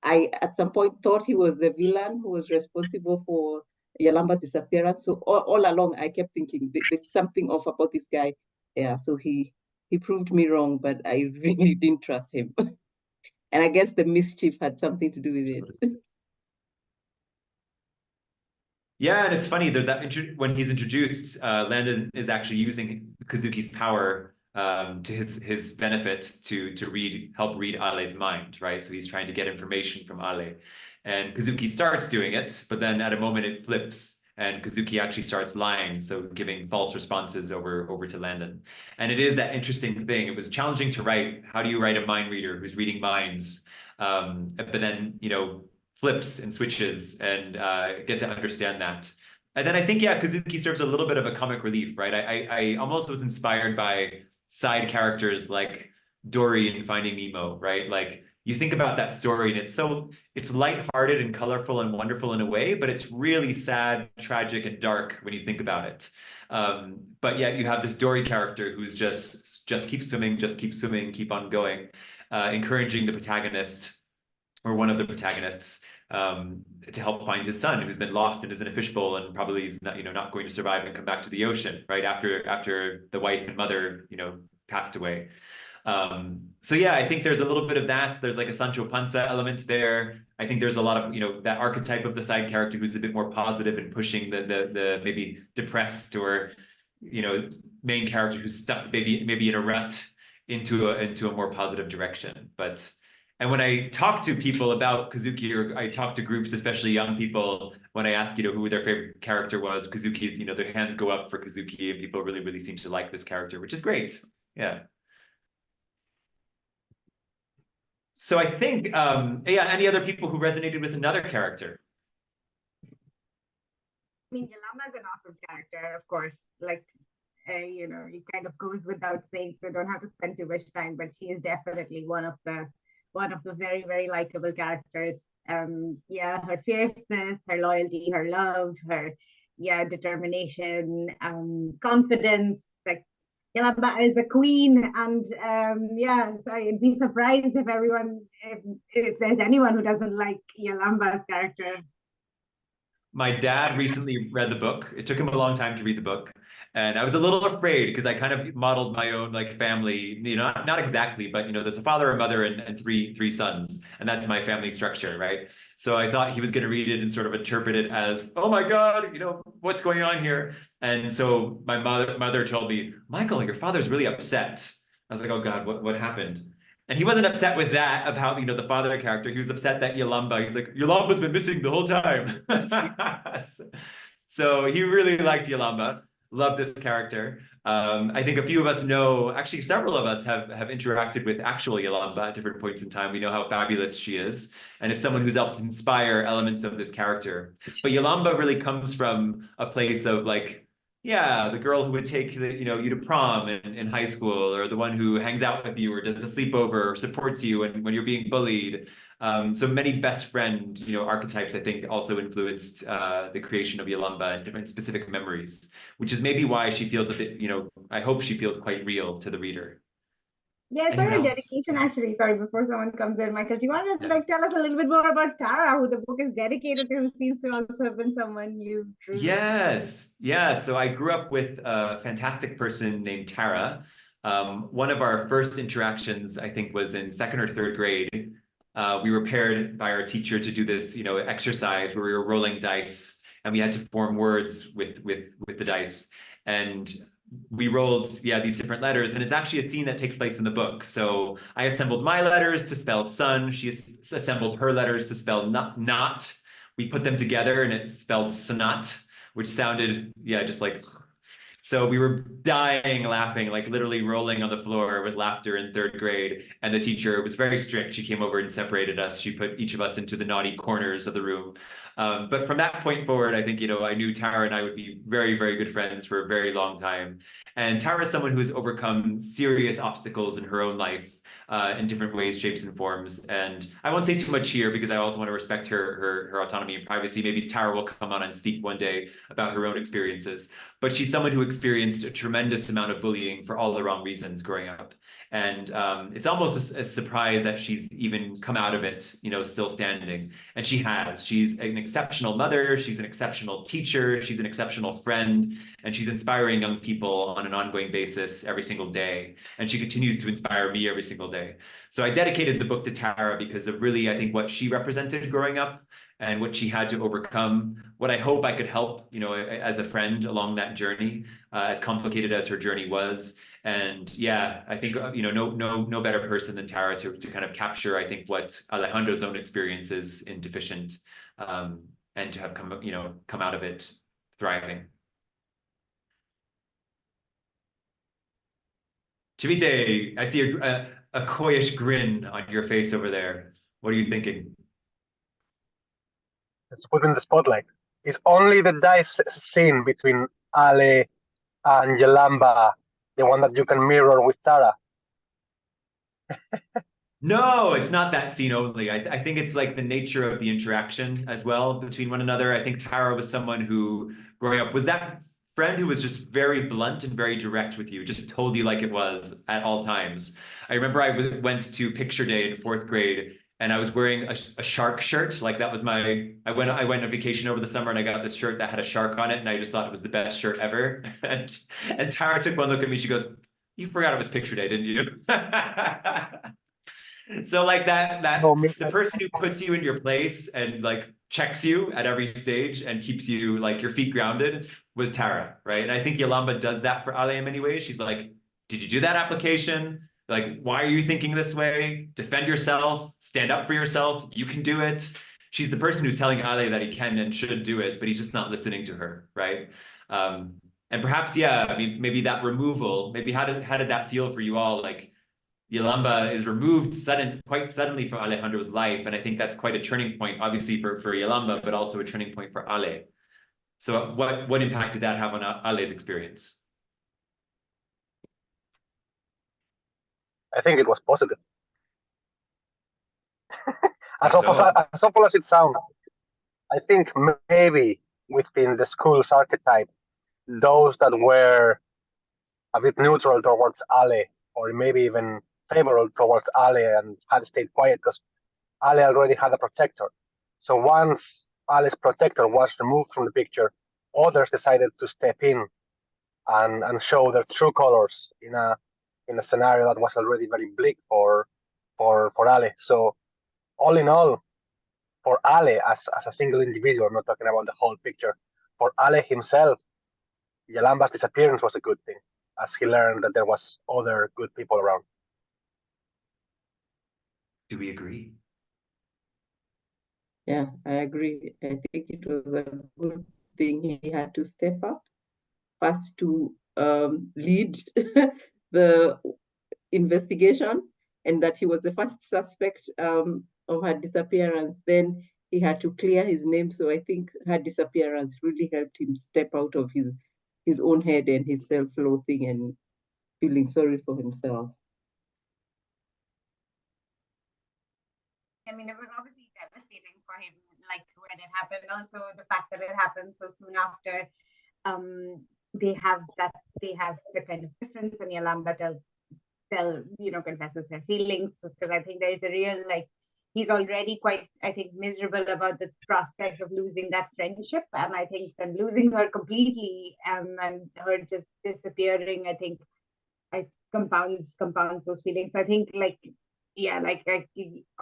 I at some point thought he was the villain who was responsible for Yalamba's disappearance. So all along I kept thinking there's something off about this guy. Yeah, so he proved me wrong, but I really didn't trust him. And I guess the mischief had something to do with it. Yeah, and it's funny. There's that when he's introduced, Landon is actually using Kazuki's power to his benefit to help read Ale's mind, right? So he's trying to get information from Ale, and Kazuki starts doing it, but then at a moment it flips, and Kazuki actually starts lying, so giving false responses over to Landon. And it is that interesting thing. It was challenging to write. How do you write a mind reader who's reading minds? But then, you know, flips and switches and get to understand that. And then I think, yeah, Kazuki serves a little bit of a comic relief, right? I almost was inspired by side characters like Dory in Finding Nemo, right? Like, you think about that story and it's lighthearted and colorful and wonderful in a way, but it's really sad, tragic, and dark when you think about it. But yet you have this Dory character who's just keep swimming, keep on going, encouraging the protagonist or one of the protagonists to help find his son who's been lost and is in a fishbowl and probably is not, not going to survive and come back to the ocean, right? After the wife and mother, passed away. So yeah, I think there's a little bit of that. There's like a Sancho Panza element there. I think there's a lot of, that archetype of the side character who's a bit more positive and pushing the maybe depressed or, main character who's stuck maybe in a rut into a more positive direction. And when I talk to people about Kazuki, or I talk to groups, especially young people, when I ask, who their favorite character was, Kazuki's, their hands go up for Kazuki, and people really, really seem to like this character, which is great. Yeah. So I think, yeah, any other people who resonated with another character? I mean, Yolanda is an awesome character, of course. Like, you know, it kind of goes without saying, so don't have to spend too much time. But she is definitely one of the very, very likable characters. Yeah, her fierceness, her loyalty, her love, her determination, confidence. Like, Yolanda is a queen, and yeah, so I'd be surprised if if there's anyone who doesn't like Yolanda's character. My dad recently read the book. It took him a long time to read the book. And I was a little afraid because I kind of modeled my own like family, you know, not exactly, but you know, there's a father, a mother, and three sons, and that's my family structure, right? So I thought he was going to read it and sort of interpret it as, oh my God, you know, what's going on here? And so my mother told me, Michael, your father's really upset. I was like, oh God, what happened? And he wasn't upset with that about, you know, the father character. He was upset that Yolamba, he's like, Yolamba's been missing the whole time. So he really liked Yolamba, loved this character. I think a few of us know, actually several of us have interacted with actual Yolamba at different points in time. We know how fabulous she is. And it's someone who's helped inspire elements of this character. But Yolamba really comes from a place of like, yeah, the girl who would take you to prom in high school, or the one who hangs out with you or does a sleepover or supports you when you're being bullied. So many best friend, archetypes, I think, also influenced the creation of Yolamba and different specific memories, which is maybe why she feels a bit, I hope she feels quite real to the reader. Yeah, it's Anyone her else? dedication actually. Sorry, before someone comes in, Michael, do you want to like tell us a little bit more about Tara, who the book is dedicated to, who seems to also have been someone you drew? Yes, yeah. So I grew up with a fantastic person named Tara. One of our first interactions, I think, was in second or third grade. We were paired by our teacher to do this, exercise where we were rolling dice, and we had to form words with the dice. And we rolled, these different letters, and it's actually a scene that takes place in the book. So I assembled my letters to spell sun. She assembled her letters to spell not. We put them together, and it spelled snot, which sounded, just like. So we were dying laughing, like literally rolling on the floor with laughter in third grade. And the teacher was very strict. She came over and separated us. She put each of us into the naughty corners of the room. But from that point forward, I think, I knew Tara and I would be very, very good friends for a very long time. And Tara is someone who has overcome serious obstacles in her own life in different ways, shapes, and forms. And I won't say too much here because I also want to respect her autonomy and privacy. Maybe Tara will come on and speak one day about her own experiences. But she's someone who experienced a tremendous amount of bullying for all the wrong reasons growing up. And it's almost a surprise that she's even come out of it, still standing. And she has. She's an exceptional mother. She's an exceptional teacher. She's an exceptional friend. And she's inspiring young people on an ongoing basis every single day. And she continues to inspire me every single day. So I dedicated the book to Tara because of really, I think, what she represented growing up and what she had to overcome, what I hope I could help, as a friend along that journey, as complicated as her journey was. And I think, no better person than Tara to kind of capture, I think, what Alejandro's own experience is in Deficient, and to have come out of it thriving. Chivite, I see a coyish grin on your face over there. What are you thinking? Let's put in the spotlight. Is only the dice scene between Ale and Yolamba the one that you can mirror with Tara? No, it's not that scene only. I think it's like the nature of the interaction as well between one another. I think Tara was someone who, growing up, was that friend who was just very blunt and very direct with you, just told you like it was at all times. I remember I went to picture day in fourth grade, and I was wearing a shark shirt. Like that was I went on vacation over the summer, and I got this shirt that had a shark on it, and I just thought it was the best shirt ever. And Tara took one look at me. She goes, "You forgot it was picture day, didn't you?" So like the person who puts you in your place and like checks you at every stage and keeps you like your feet grounded was Tara, right? And I think Yolamba does that for Ale in many ways. She's like, did you do that application? Like, why are you thinking this way? Defend yourself, stand up for yourself. You can do it. She's the person who's telling Ale that he can and should do it, but he's just not listening to her, right? And perhaps, I mean, maybe that removal, maybe how did that feel for you all? Like, Yolamba is removed quite suddenly from Alejandro's life. And I think that's quite a turning point, obviously for Yolamba, but also a turning point for Ale. So what impact did that have on Ale's experience? I think it was positive. How so? As awful as it sounds, I think maybe within the school's archetype, those that were a bit neutral towards Ale, or maybe even favorable towards Ale and had stayed quiet because Ale already had a protector. So once Ale's protector was removed from the picture, others decided to step in and show their true colors in a scenario that was already very bleak for Ale. So all in all, for Ale as a single individual, I'm not talking about the whole picture, for Ale himself, Yalamba's disappearance was a good thing, as he learned that there was other good people around. Do we agree? Yeah, I agree. I think it was a good thing he had to step up first to lead the investigation, and that he was the first suspect of her disappearance. Then he had to clear his name. So I think her disappearance really helped him step out of his own head and his self-loathing and feeling sorry for himself. I mean, it was obviously devastating for him, like when it happened. Also, the fact that it happened so soon after. They have the kind of difference, and Yolamba confesses her feelings, because I think there is a real, like, he's already quite, I think, miserable about the prospect of losing that friendship, and I think then losing her completely, and her just disappearing, I think, compounds those feelings. So I think, like, yeah, like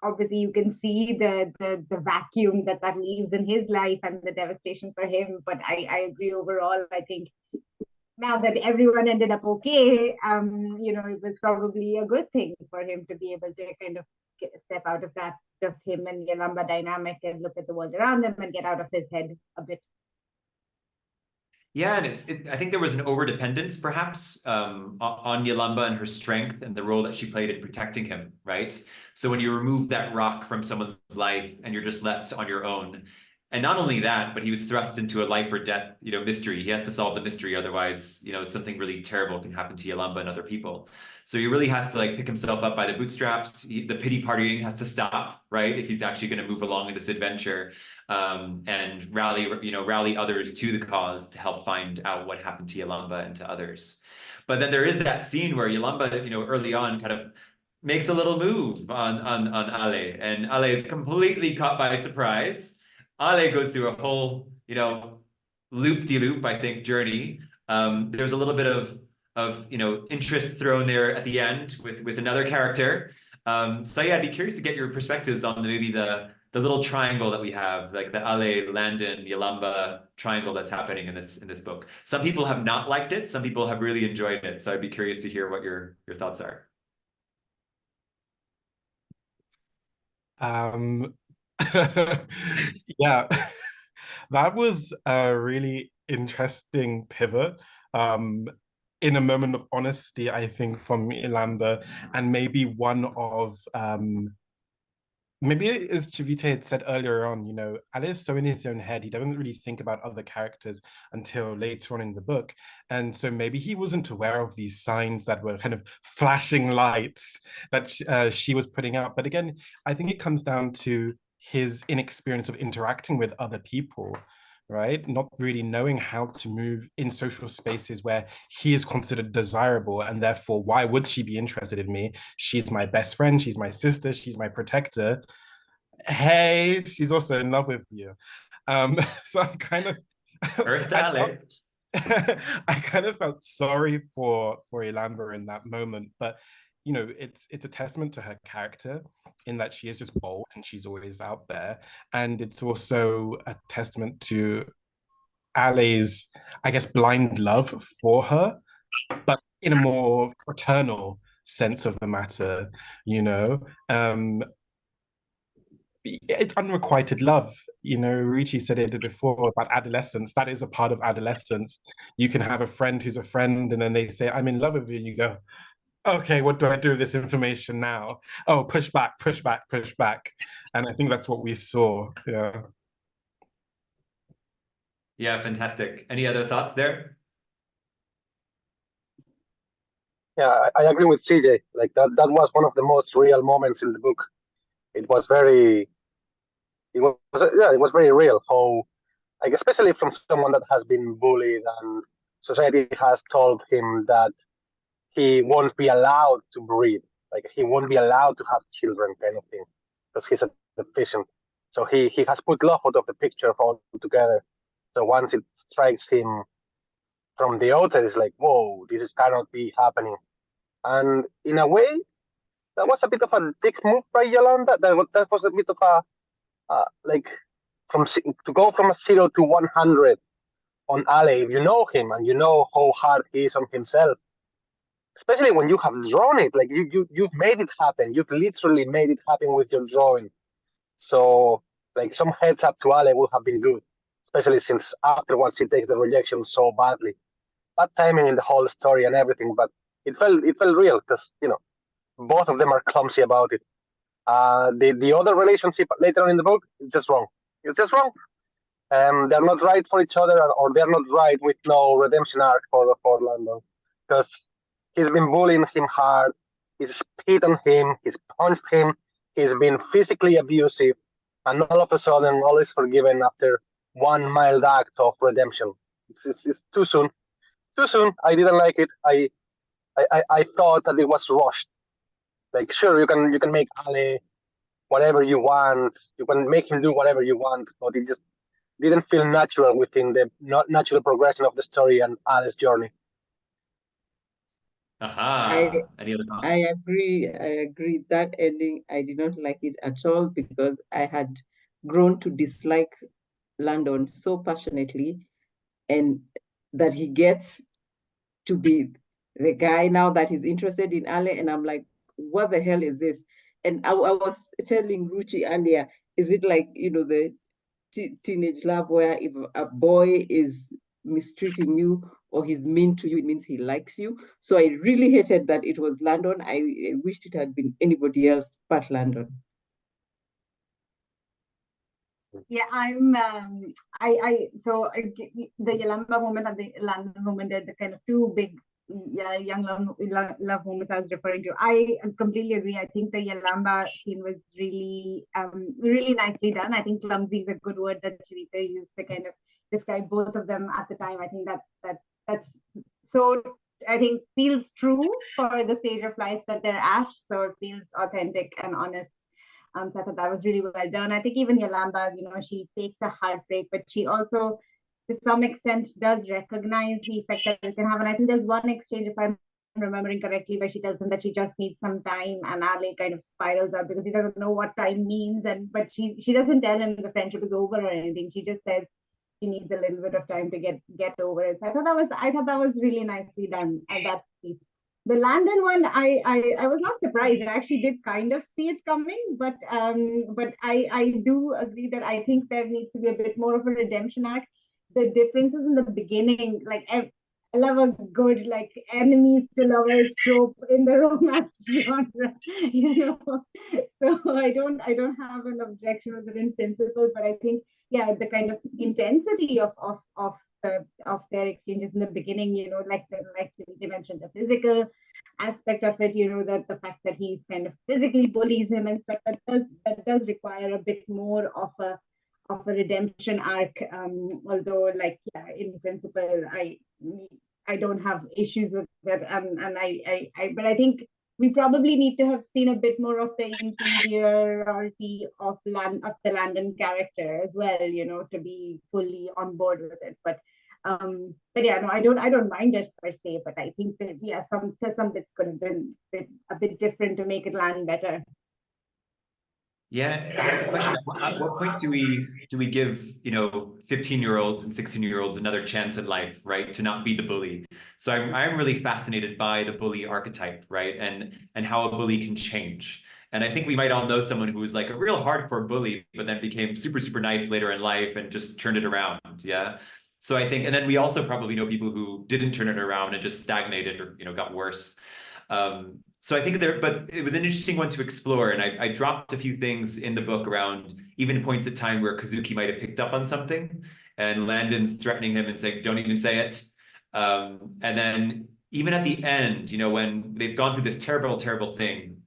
obviously you can see the vacuum that leaves in his life and the devastation for him. But I agree overall. I think now that everyone ended up okay, it was probably a good thing for him to be able to kind of step out of that just him and Yolamba dynamic and look at the world around him and get out of his head a bit. Yeah, and I think there was an overdependence perhaps on Yolamba and her strength and the role that she played in protecting him, right? So when you remove that rock from someone's life and you're just left on your own, and not only that, but he was thrust into a life or death, mystery. He has to solve the mystery, otherwise, something really terrible can happen to Yolamba and other people. So he really has to like pick himself up by the bootstraps. The pity partying has to stop, right? If he's actually going to move along in this adventure. And rally others to the cause to help find out what happened to Yolamba and to others. But then there is that scene where Yolamba, early on kind of makes a little move on Ale, and Ale is completely caught by surprise. Ale goes through a whole, loop-de-loop, I think, journey. There's a little bit of interest thrown there at the end with another character. So yeah, I'd be curious to get your perspectives on maybe the little triangle that we have, like the Ale, Landon, Yolamba triangle that's happening in this book. Some people have not liked it. Some people have really enjoyed it. So I'd be curious to hear what your thoughts are. Yeah, that was a really interesting pivot. In a moment of honesty, I think, from Yolanda, and maybe one of maybe as Chivite had said earlier on, Ale is so in his own head, he doesn't really think about other characters until later on in the book. And so maybe he wasn't aware of these signs that were kind of flashing lights that she was putting out. But again, I think it comes down to his inexperience of interacting with other people, right? Not really knowing how to move in social spaces where he is considered desirable, and therefore, why would she be interested in me? She's my best friend, she's my sister, she's my protector. Hey, she's also in love with you. So I kind of Earth to Ale. I kind of felt sorry for Yolanda in that moment, but it's a testament to her character in that she is just bold and she's always out there, and it's also a testament to Ale's, I guess, blind love for her, but in a more fraternal sense of the matter, it's unrequited love. Ruchi said it before about adolescence. That is a part of adolescence. You can have a friend who's a friend, and then they say, I'm in love with you, and you go, okay, what do I do with this information now? Oh, push back, push back, push back. And I think that's what we saw. Yeah. Yeah, fantastic. Any other thoughts there? Yeah, I agree with CJ. Like that was one of the most real moments in the book. It was very, it was yeah, it was very real. How, like, especially from someone that has been bullied and society has told him that he won't be allowed to breed, like he won't be allowed to have children, kind of thing, because he's a deficient. So he has put love out of the picture altogether. So once it strikes him from the outside, it's like, whoa, this is cannot be happening. And in a way, that was a bit of a dick move by Yolanda. That was a bit of a like to go from a 0 to 100 on Ale. If you know him and you know how hard he is on himself, especially when you have drawn it, like you've made it happen. You've literally made it happen with your drawing. So like some heads up to Ale would have been good, especially since afterwards he takes the rejection so badly. Bad timing in the whole story and everything, but it felt real because both of them are clumsy about it. The other relationship later on in the book is just wrong. It's just wrong. They're not right for each other, or they're not right with no redemption arc for London, because he's been bullying him hard. He's spit on him. He's punched him. He's been physically abusive, and all of a sudden, all is forgiven after one mild act of redemption. It's too soon. Too soon. I didn't like it. I thought that it was rushed. Like, sure, you can make Ale whatever you want. You can make him do whatever you want, but it just didn't feel natural within the not natural progression of the story and Alice's journey. I Any other I thoughts? agree. I agree. That ending, I did not like it at all because I had grown to dislike Landon so passionately, and that he gets to be the guy now that is interested in Ale, and I'm like, what the hell is this? And I was telling Ruchi earlier, is it like the teenage love where if a boy is mistreating you or he's mean to you, it means he likes you. So I really hated that it was Landon. I wished it had been anybody else but Landon. Yeah, the Yalamba moment and the London moment are the kind of two big young love moments I was referring to. I completely agree. I think the Yalamba scene was really nicely done. I think clumsy is a good word that Chivite used to kind of describe both of them at the time. I think that's so, I think, feels true for the stage of life that they're at. So it feels authentic and honest. So I thought that was really well done. I think even Yolanda, she takes a heartbreak, but she also, to some extent, does recognize the effect that it can have. And I think there's one exchange, if I'm remembering correctly, where she tells him that she just needs some time, and Ale kind of spirals out because he doesn't know what time means. But she doesn't tell him the friendship is over or anything. She just says she needs a little bit of time to get over it. So I thought that was really nicely done at that piece. The Landon one, I was not surprised. I actually did kind of see it coming, but I do agree that I think there needs to be a bit more of a redemption arc. The differences in the beginning, like I love a good like enemies to lovers trope in the romance genre, So I don't have an objection with it in principle, but I think, yeah, the kind of intensity of their exchanges in the beginning, like they mentioned, the physical aspect of it, that the fact that he's kind of physically bullies him and stuff, that does require a bit more of a redemption arc. Although, like, yeah, in principle, I don't have issues with that, but I think we probably need to have seen a bit more of the inferiority of the Landon character as well, to be fully on board with it. But yeah, no, I don't mind it per se, but I think that, yeah, some bits could have been a bit different to make it land better. Yeah, I guess the question, at what point do we give 15-year-olds and 16-year-olds another chance in life, right? To not be the bully. So I'm really fascinated by the bully archetype, right? And how a bully can change. And I think we might all know someone who was like a real hardcore bully, but then became super, super nice later in life and just turned it around. Yeah. So I think, and then we also probably know people who didn't turn it around and just stagnated or got worse. So I think but it was an interesting one to explore. And I dropped a few things in the book around even points at time where Kazuki might have picked up on something and Landon's threatening him and saying, don't even say it. And then even at the end, when they've gone through this terrible, terrible thing,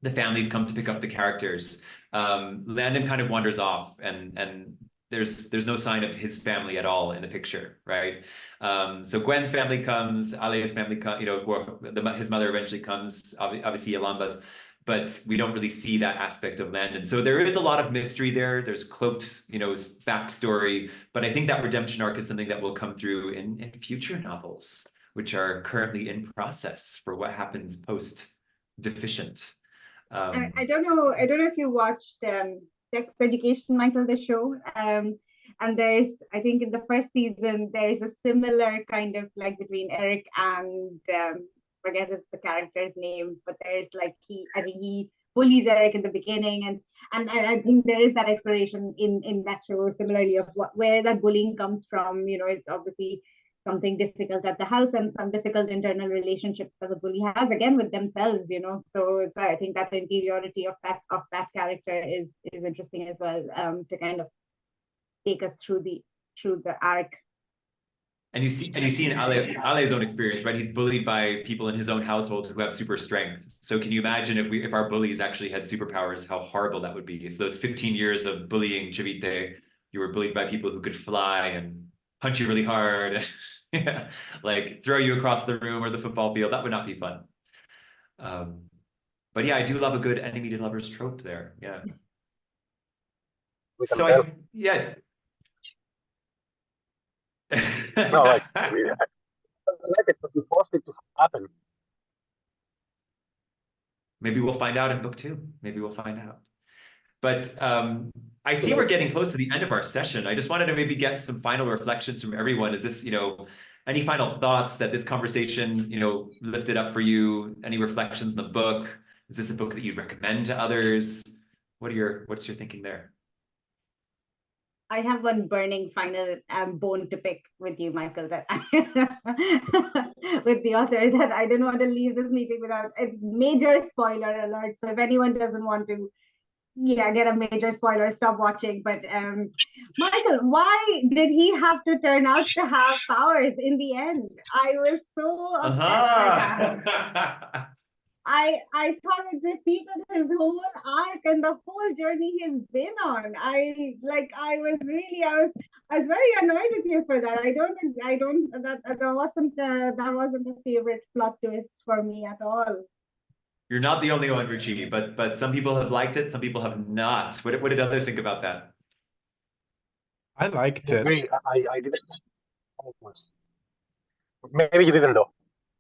the families come to pick up the characters. Landon kind of wanders off and there's no sign of his family at all in the picture, right? So Gwen's family comes, Ale's family comes, his mother eventually comes, obviously Yolanda's, but we don't really see that aspect of Landon. So there is a lot of mystery there. There's cloaked, backstory, but I think that redemption arc is something that will come through in future novels, which are currently in process for what happens post Deficient. I don't know if you watched Sex Education, Michael, the show. And there's, I think in the first season, there's a similar kind of like between Eric and forget the character's name, but there's like I think he bullies Eric in the beginning, and I think there is that exploration in that show similarly of where that bullying comes from. It's obviously something difficult at the house and some difficult internal relationships that the bully has again with themselves. So I think that the interiority of that character is interesting as well, to kind of take us through the arc. And you see in Ale's own experience, right? He's bullied by people in his own household who have super strength. So can you imagine if our bullies actually had superpowers, how horrible that would be? If those 15 years of bullying Chivite, you were bullied by people who could fly and punch you really hard, yeah, like throw you across the room or the football field, that would not be fun. But yeah, I do love a good enemy to lovers trope there. Yeah. So yeah. No, like I like it, but you forced it to happen. Maybe we'll find out in book 2. Maybe we'll find out. But I see we're getting close to the end of our session. I just wanted to maybe get some final reflections from everyone. Is this, any final thoughts that this conversation, lifted up for you? Any reflections in the book? Is this a book that you'd recommend to others? What's your thinking there? I have one burning final bone to pick with you, Michael, that with the author, that I didn't want to leave this meeting without. It's major spoiler alert. So if anyone doesn't want to, get a major spoiler, stop watching. But Michael, why did he have to turn out to have powers in the end? I was so upset by that. I thought it defeated his whole arc and the whole journey he's been on. I was very annoyed with you for that. That wasn't a favorite plot twist for me at all. You're not the only one, Ruchi, but some people have liked it, some people have not. What did others think about that? I liked it. I didn't. Maybe you didn't though.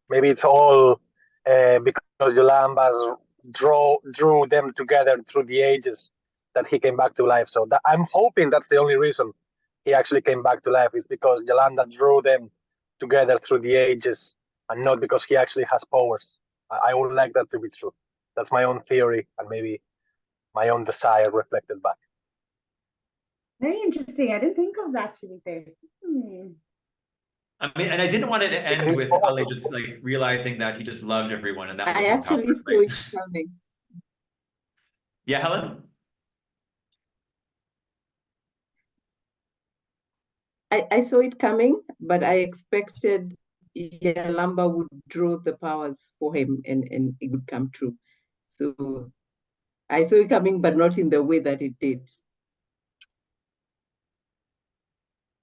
Maybe it's all because Yolanda's drew them together through the ages that he came back to life. So I'm hoping that's the only reason he actually came back to life, is because Yolanda drew them together through the ages and not because he actually has powers. I would like that to be true. That's my own theory and maybe my own desire reflected back. Very interesting. I didn't think of that, Chivite. I mean, and I didn't want it to end with Ale just like realizing that he just loved everyone, and that was I his actually power, saw right? it coming. Yeah, Helen? I saw it coming, but I expected Yalamba would draw the powers for him and it would come true. So I saw it coming, but not in the way that it did.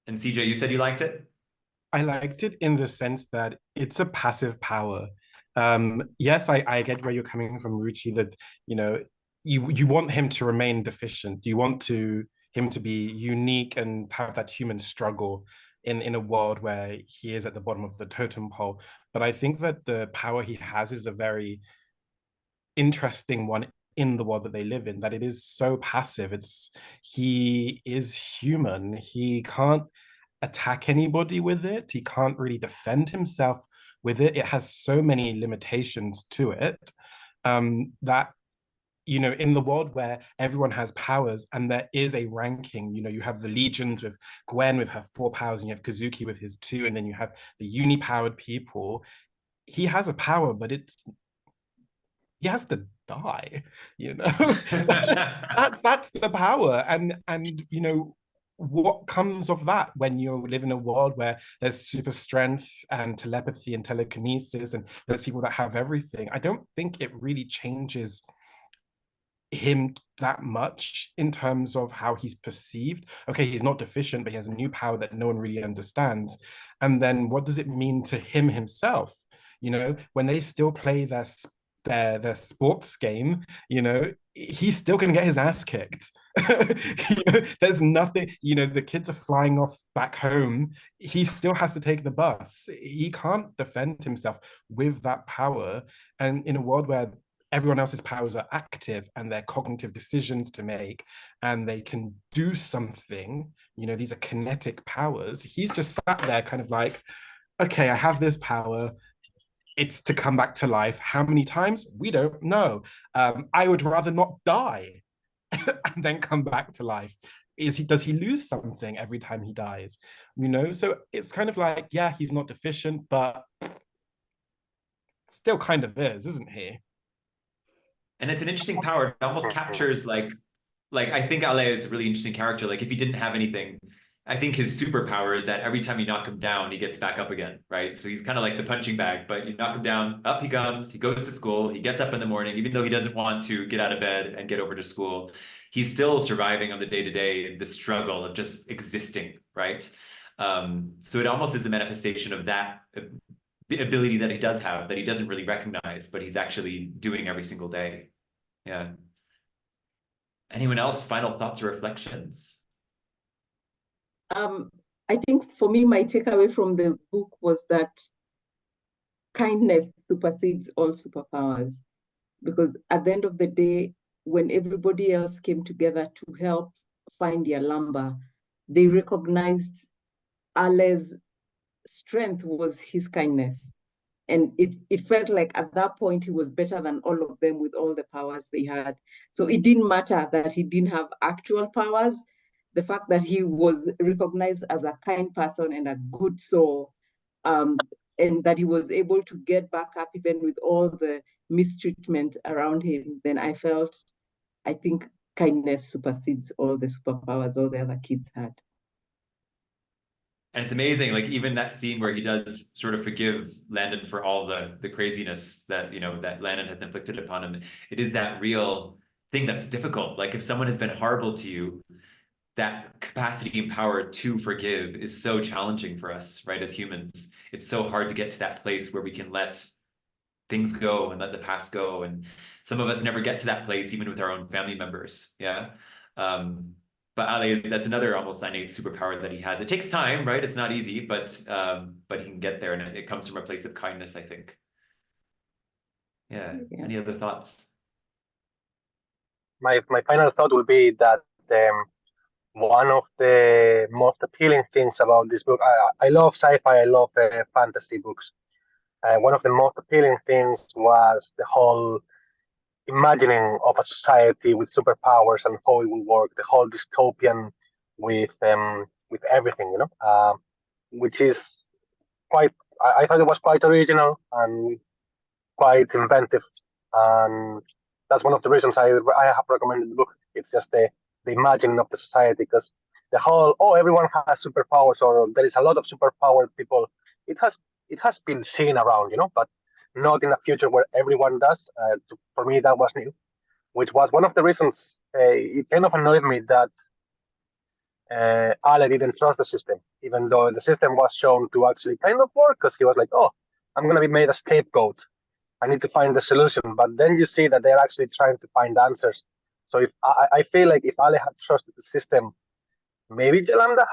And CJ, you said you liked it? I liked it in the sense that it's a passive power. Yes, I get where you're coming from, Ruchi, that, you want him to remain deficient. You want him to be unique and have that human struggle in a world where he is at the bottom of the totem pole. But I think that the power he has is a very interesting one in the world that they live in, that it is so passive. He is human. He can't attack anybody with it. He can't really defend himself with it. It has so many limitations to it, that, in the world where everyone has powers and there is a ranking, you have the legions with Gwen with her 4 powers, and you have Kazuki with his 2, and then you have the uni-powered people. He has a power, but he has to die, you know. That's the power. And you know, what comes of that when you live in a world where there's super strength and telepathy and telekinesis and there's people that have everything? I don't think it really changes him that much in terms of how he's perceived. Okay, he's not deficient, but he has a new power that no one really understands. And then what does it mean to him himself? You know, when they still play their sports game, you know, he's still gonna get his ass kicked. You know, there's nothing, you know, the kids are flying off back home. He still has to take the bus. He can't defend himself with that power. And in a world where everyone else's powers are active and they're cognitive decisions to make and they can do something, you know, these are kinetic powers. He's just sat there kind of like, okay, I have this power, it's to come back to life. How many times? We don't know. I would rather not die and then come back to life. Does he lose something every time he dies? You know, so it's kind of like, yeah, he's not deficient, but still kind of is, isn't he? And it's an interesting power. It almost captures like I think Ale is a really interesting character. Like if he didn't have anything, I think his superpower is that every time you knock him down, he gets back up again, right? So he's kind of like the punching bag, but you knock him down, up he comes, he goes to school, he gets up in the morning, even though he doesn't want to get out of bed and get over to school, he's still surviving on the day-to-day, the struggle of just existing, right? So it almost is a manifestation of that ability that he does have that he doesn't really recognize, but he's actually doing every single day. Yeah. Anyone else? Final thoughts or reflections? I think for me, my takeaway from the book was that kindness supersedes all superpowers, because at the end of the day, when everybody else came together to help find Yalamba, they recognized Ale's strength was his kindness. And it felt like at that point he was better than all of them with all the powers they had. So it didn't matter that he didn't have actual powers. The fact that he was recognized as a kind person and a good soul, and that he was able to get back up even with all the mistreatment around him, then I think kindness supersedes all the superpowers all the other kids had. And it's amazing, like even that scene where he does sort of forgive Landon for all the craziness that, you know, that Landon has inflicted upon him. It is that real thing that's difficult. Like if someone has been horrible to you, that capacity and power to forgive is so challenging for us, right? As humans, it's so hard to get to that place where we can let things go and let the past go. And some of us never get to that place, even with our own family members. Yeah. But Ale that's another almost innate superpower that he has. It takes time, right? It's not easy, but he can get there, and it comes from a place of kindness, I think. Yeah. Any other thoughts? My final thought will be that one of the most appealing things about this book, I love sci-fi, I love fantasy books. One of the most appealing things was the whole imagining of a society with superpowers and how it will work, the whole dystopian with everything, you know, which is quite. I thought it was quite original and quite inventive, and that's one of the reasons I have recommended the book. It's just the imagining of the society, because the whole everyone has superpowers or there is a lot of superpowered people. It has been seen around, you know, but not in a future where everyone does. For me, that was new, which was one of the reasons it kind of annoyed me that Ale didn't trust the system, even though the system was shown to actually kind of work, because he was like, oh, I'm going to be made a scapegoat. I need to find the solution. But then you see that they're actually trying to find answers. So if I feel like if Ale had trusted the system, maybe Yolanda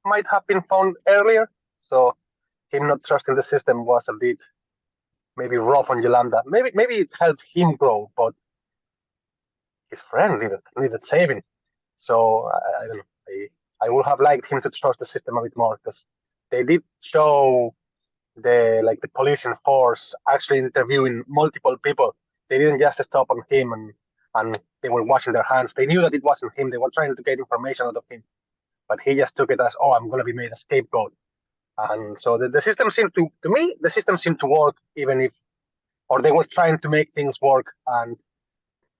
might have been found earlier. So him not trusting the system was a bit maybe rough on Yolanda. Maybe it helped him grow, but his friend needed saving. So I don't know. I would have liked him to trust the system a bit more, because they did show the policing force actually interviewing multiple people. They didn't just stop on him and they were washing their hands. They knew that it wasn't him. They were trying to get information out of him, but he just took it as, oh, I'm going to be made a scapegoat. And so the system seemed to me, the system seemed to work, even if or they were trying to make things work, and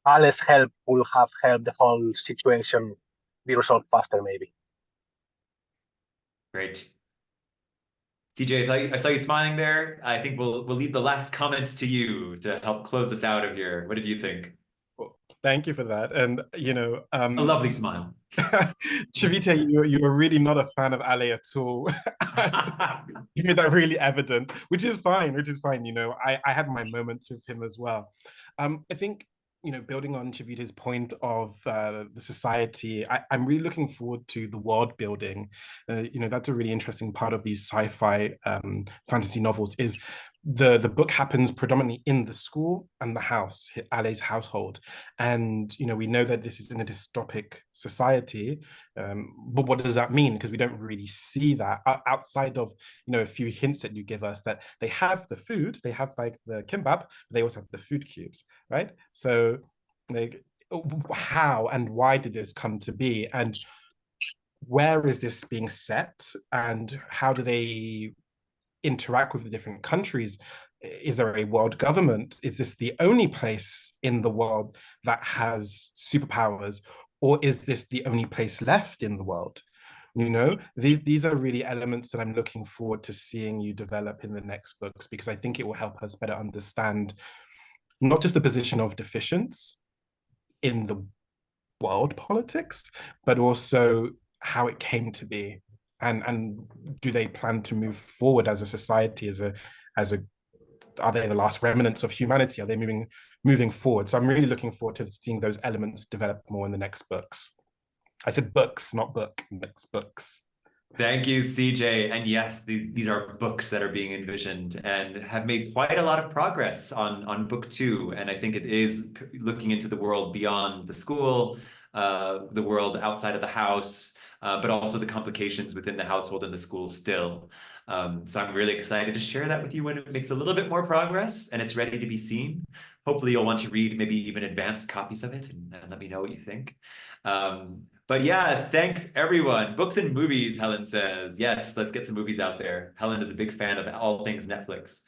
Ale's help will have helped the whole situation be resolved faster, maybe. Great. CJ, I saw you smiling there. I think we'll leave the last comments to you to help close us out of here. What did you think? Well, thank you for that. And A lovely smile. Chivite, you were really not a fan of Ale at all. You made that really evident, which is fine, You know, I had my moments with him as well. I think, you know, building on Chivite's point of the society, I'm really looking forward to the world building. You know, that's a really interesting part of these sci-fi fantasy novels is the book happens predominantly in the school and the house, Ale's household. And, you know, we know that this is in a dystopic society, but what does that mean? Because we don't really see that outside of, you know, a few hints that you give us that they have the food, they have like the kimbap, but they also have the food cubes, right? So like, how and why did this come to be? And where is this being set? And how do they interact with the different countries? Is there a world government? Is this the only place in the world that has superpowers? Or is this the only place left in the world? You know, these are really elements that I'm looking forward to seeing you develop in the next books, because I think it will help us better understand not just the position of deficients in the world politics, but also how it came to be. And do they plan to move forward as a society, as a are they the last remnants of humanity? Are they moving forward? So I'm really looking forward to seeing those elements develop more in the next books. I said books, not book, next books. Thank you, CJ. And yes, these are books that are being envisioned and have made quite a lot of progress on book 2. And I think it is looking into the world beyond the school, the world outside of the house, but also the complications within the household and the school still. So I'm really excited to share that with you when it makes a little bit more progress and it's ready to be seen. Hopefully you'll want to read maybe even advanced copies of it and let me know what you think. But yeah, thanks everyone. Books and movies, Helen says. Yes, let's get some movies out there. Helen is a big fan of all things Netflix.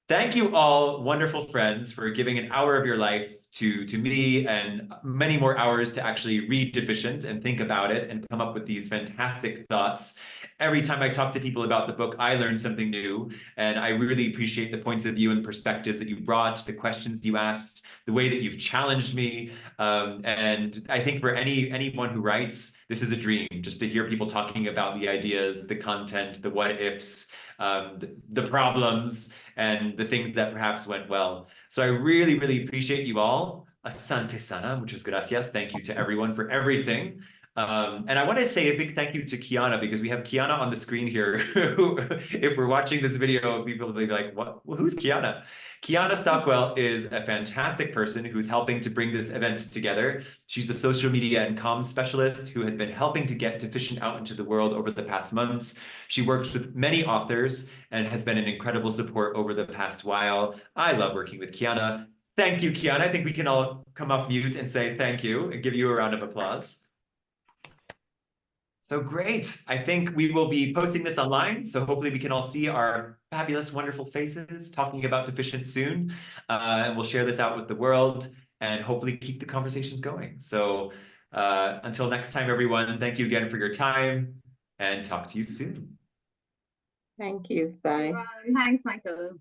Thank you all, wonderful friends, for giving an hour of your life to me and many more hours to actually read Deficient and think about it and come up with these fantastic thoughts. Every time I talk to people about the book, I learn something new. And I really appreciate the points of view and perspectives that you brought, the questions you asked, the way that you've challenged me. And I think for anyone who writes, this is a dream, just to hear people talking about the ideas, the content, the what ifs, the problems, and the things that perhaps went well. So I really, really appreciate you all. Asante sana, muchas gracias. Thank you to everyone for everything. And I want to say a big thank you to Kiana, because we have Kiana on the screen here. Who, if we're watching this video, people will be like, "What? Who's Kiana?" Kiana Stockwell is a fantastic person who's helping to bring this event together. She's a social media and comms specialist who has been helping to get Deficient out into the world over the past months. She works with many authors and has been an incredible support over the past while. I love working with Kiana. Thank you, Kiana. I think we can all come off mute and say thank you and give you a round of applause. So great. I think we will be posting this online. So hopefully we can all see our fabulous, wonderful faces talking about Deficient soon. And we'll share this out with the world and hopefully keep the conversations going. So until next time, everyone, thank you again for your time and talk to you soon. Thank you. Bye. Thanks, Michael.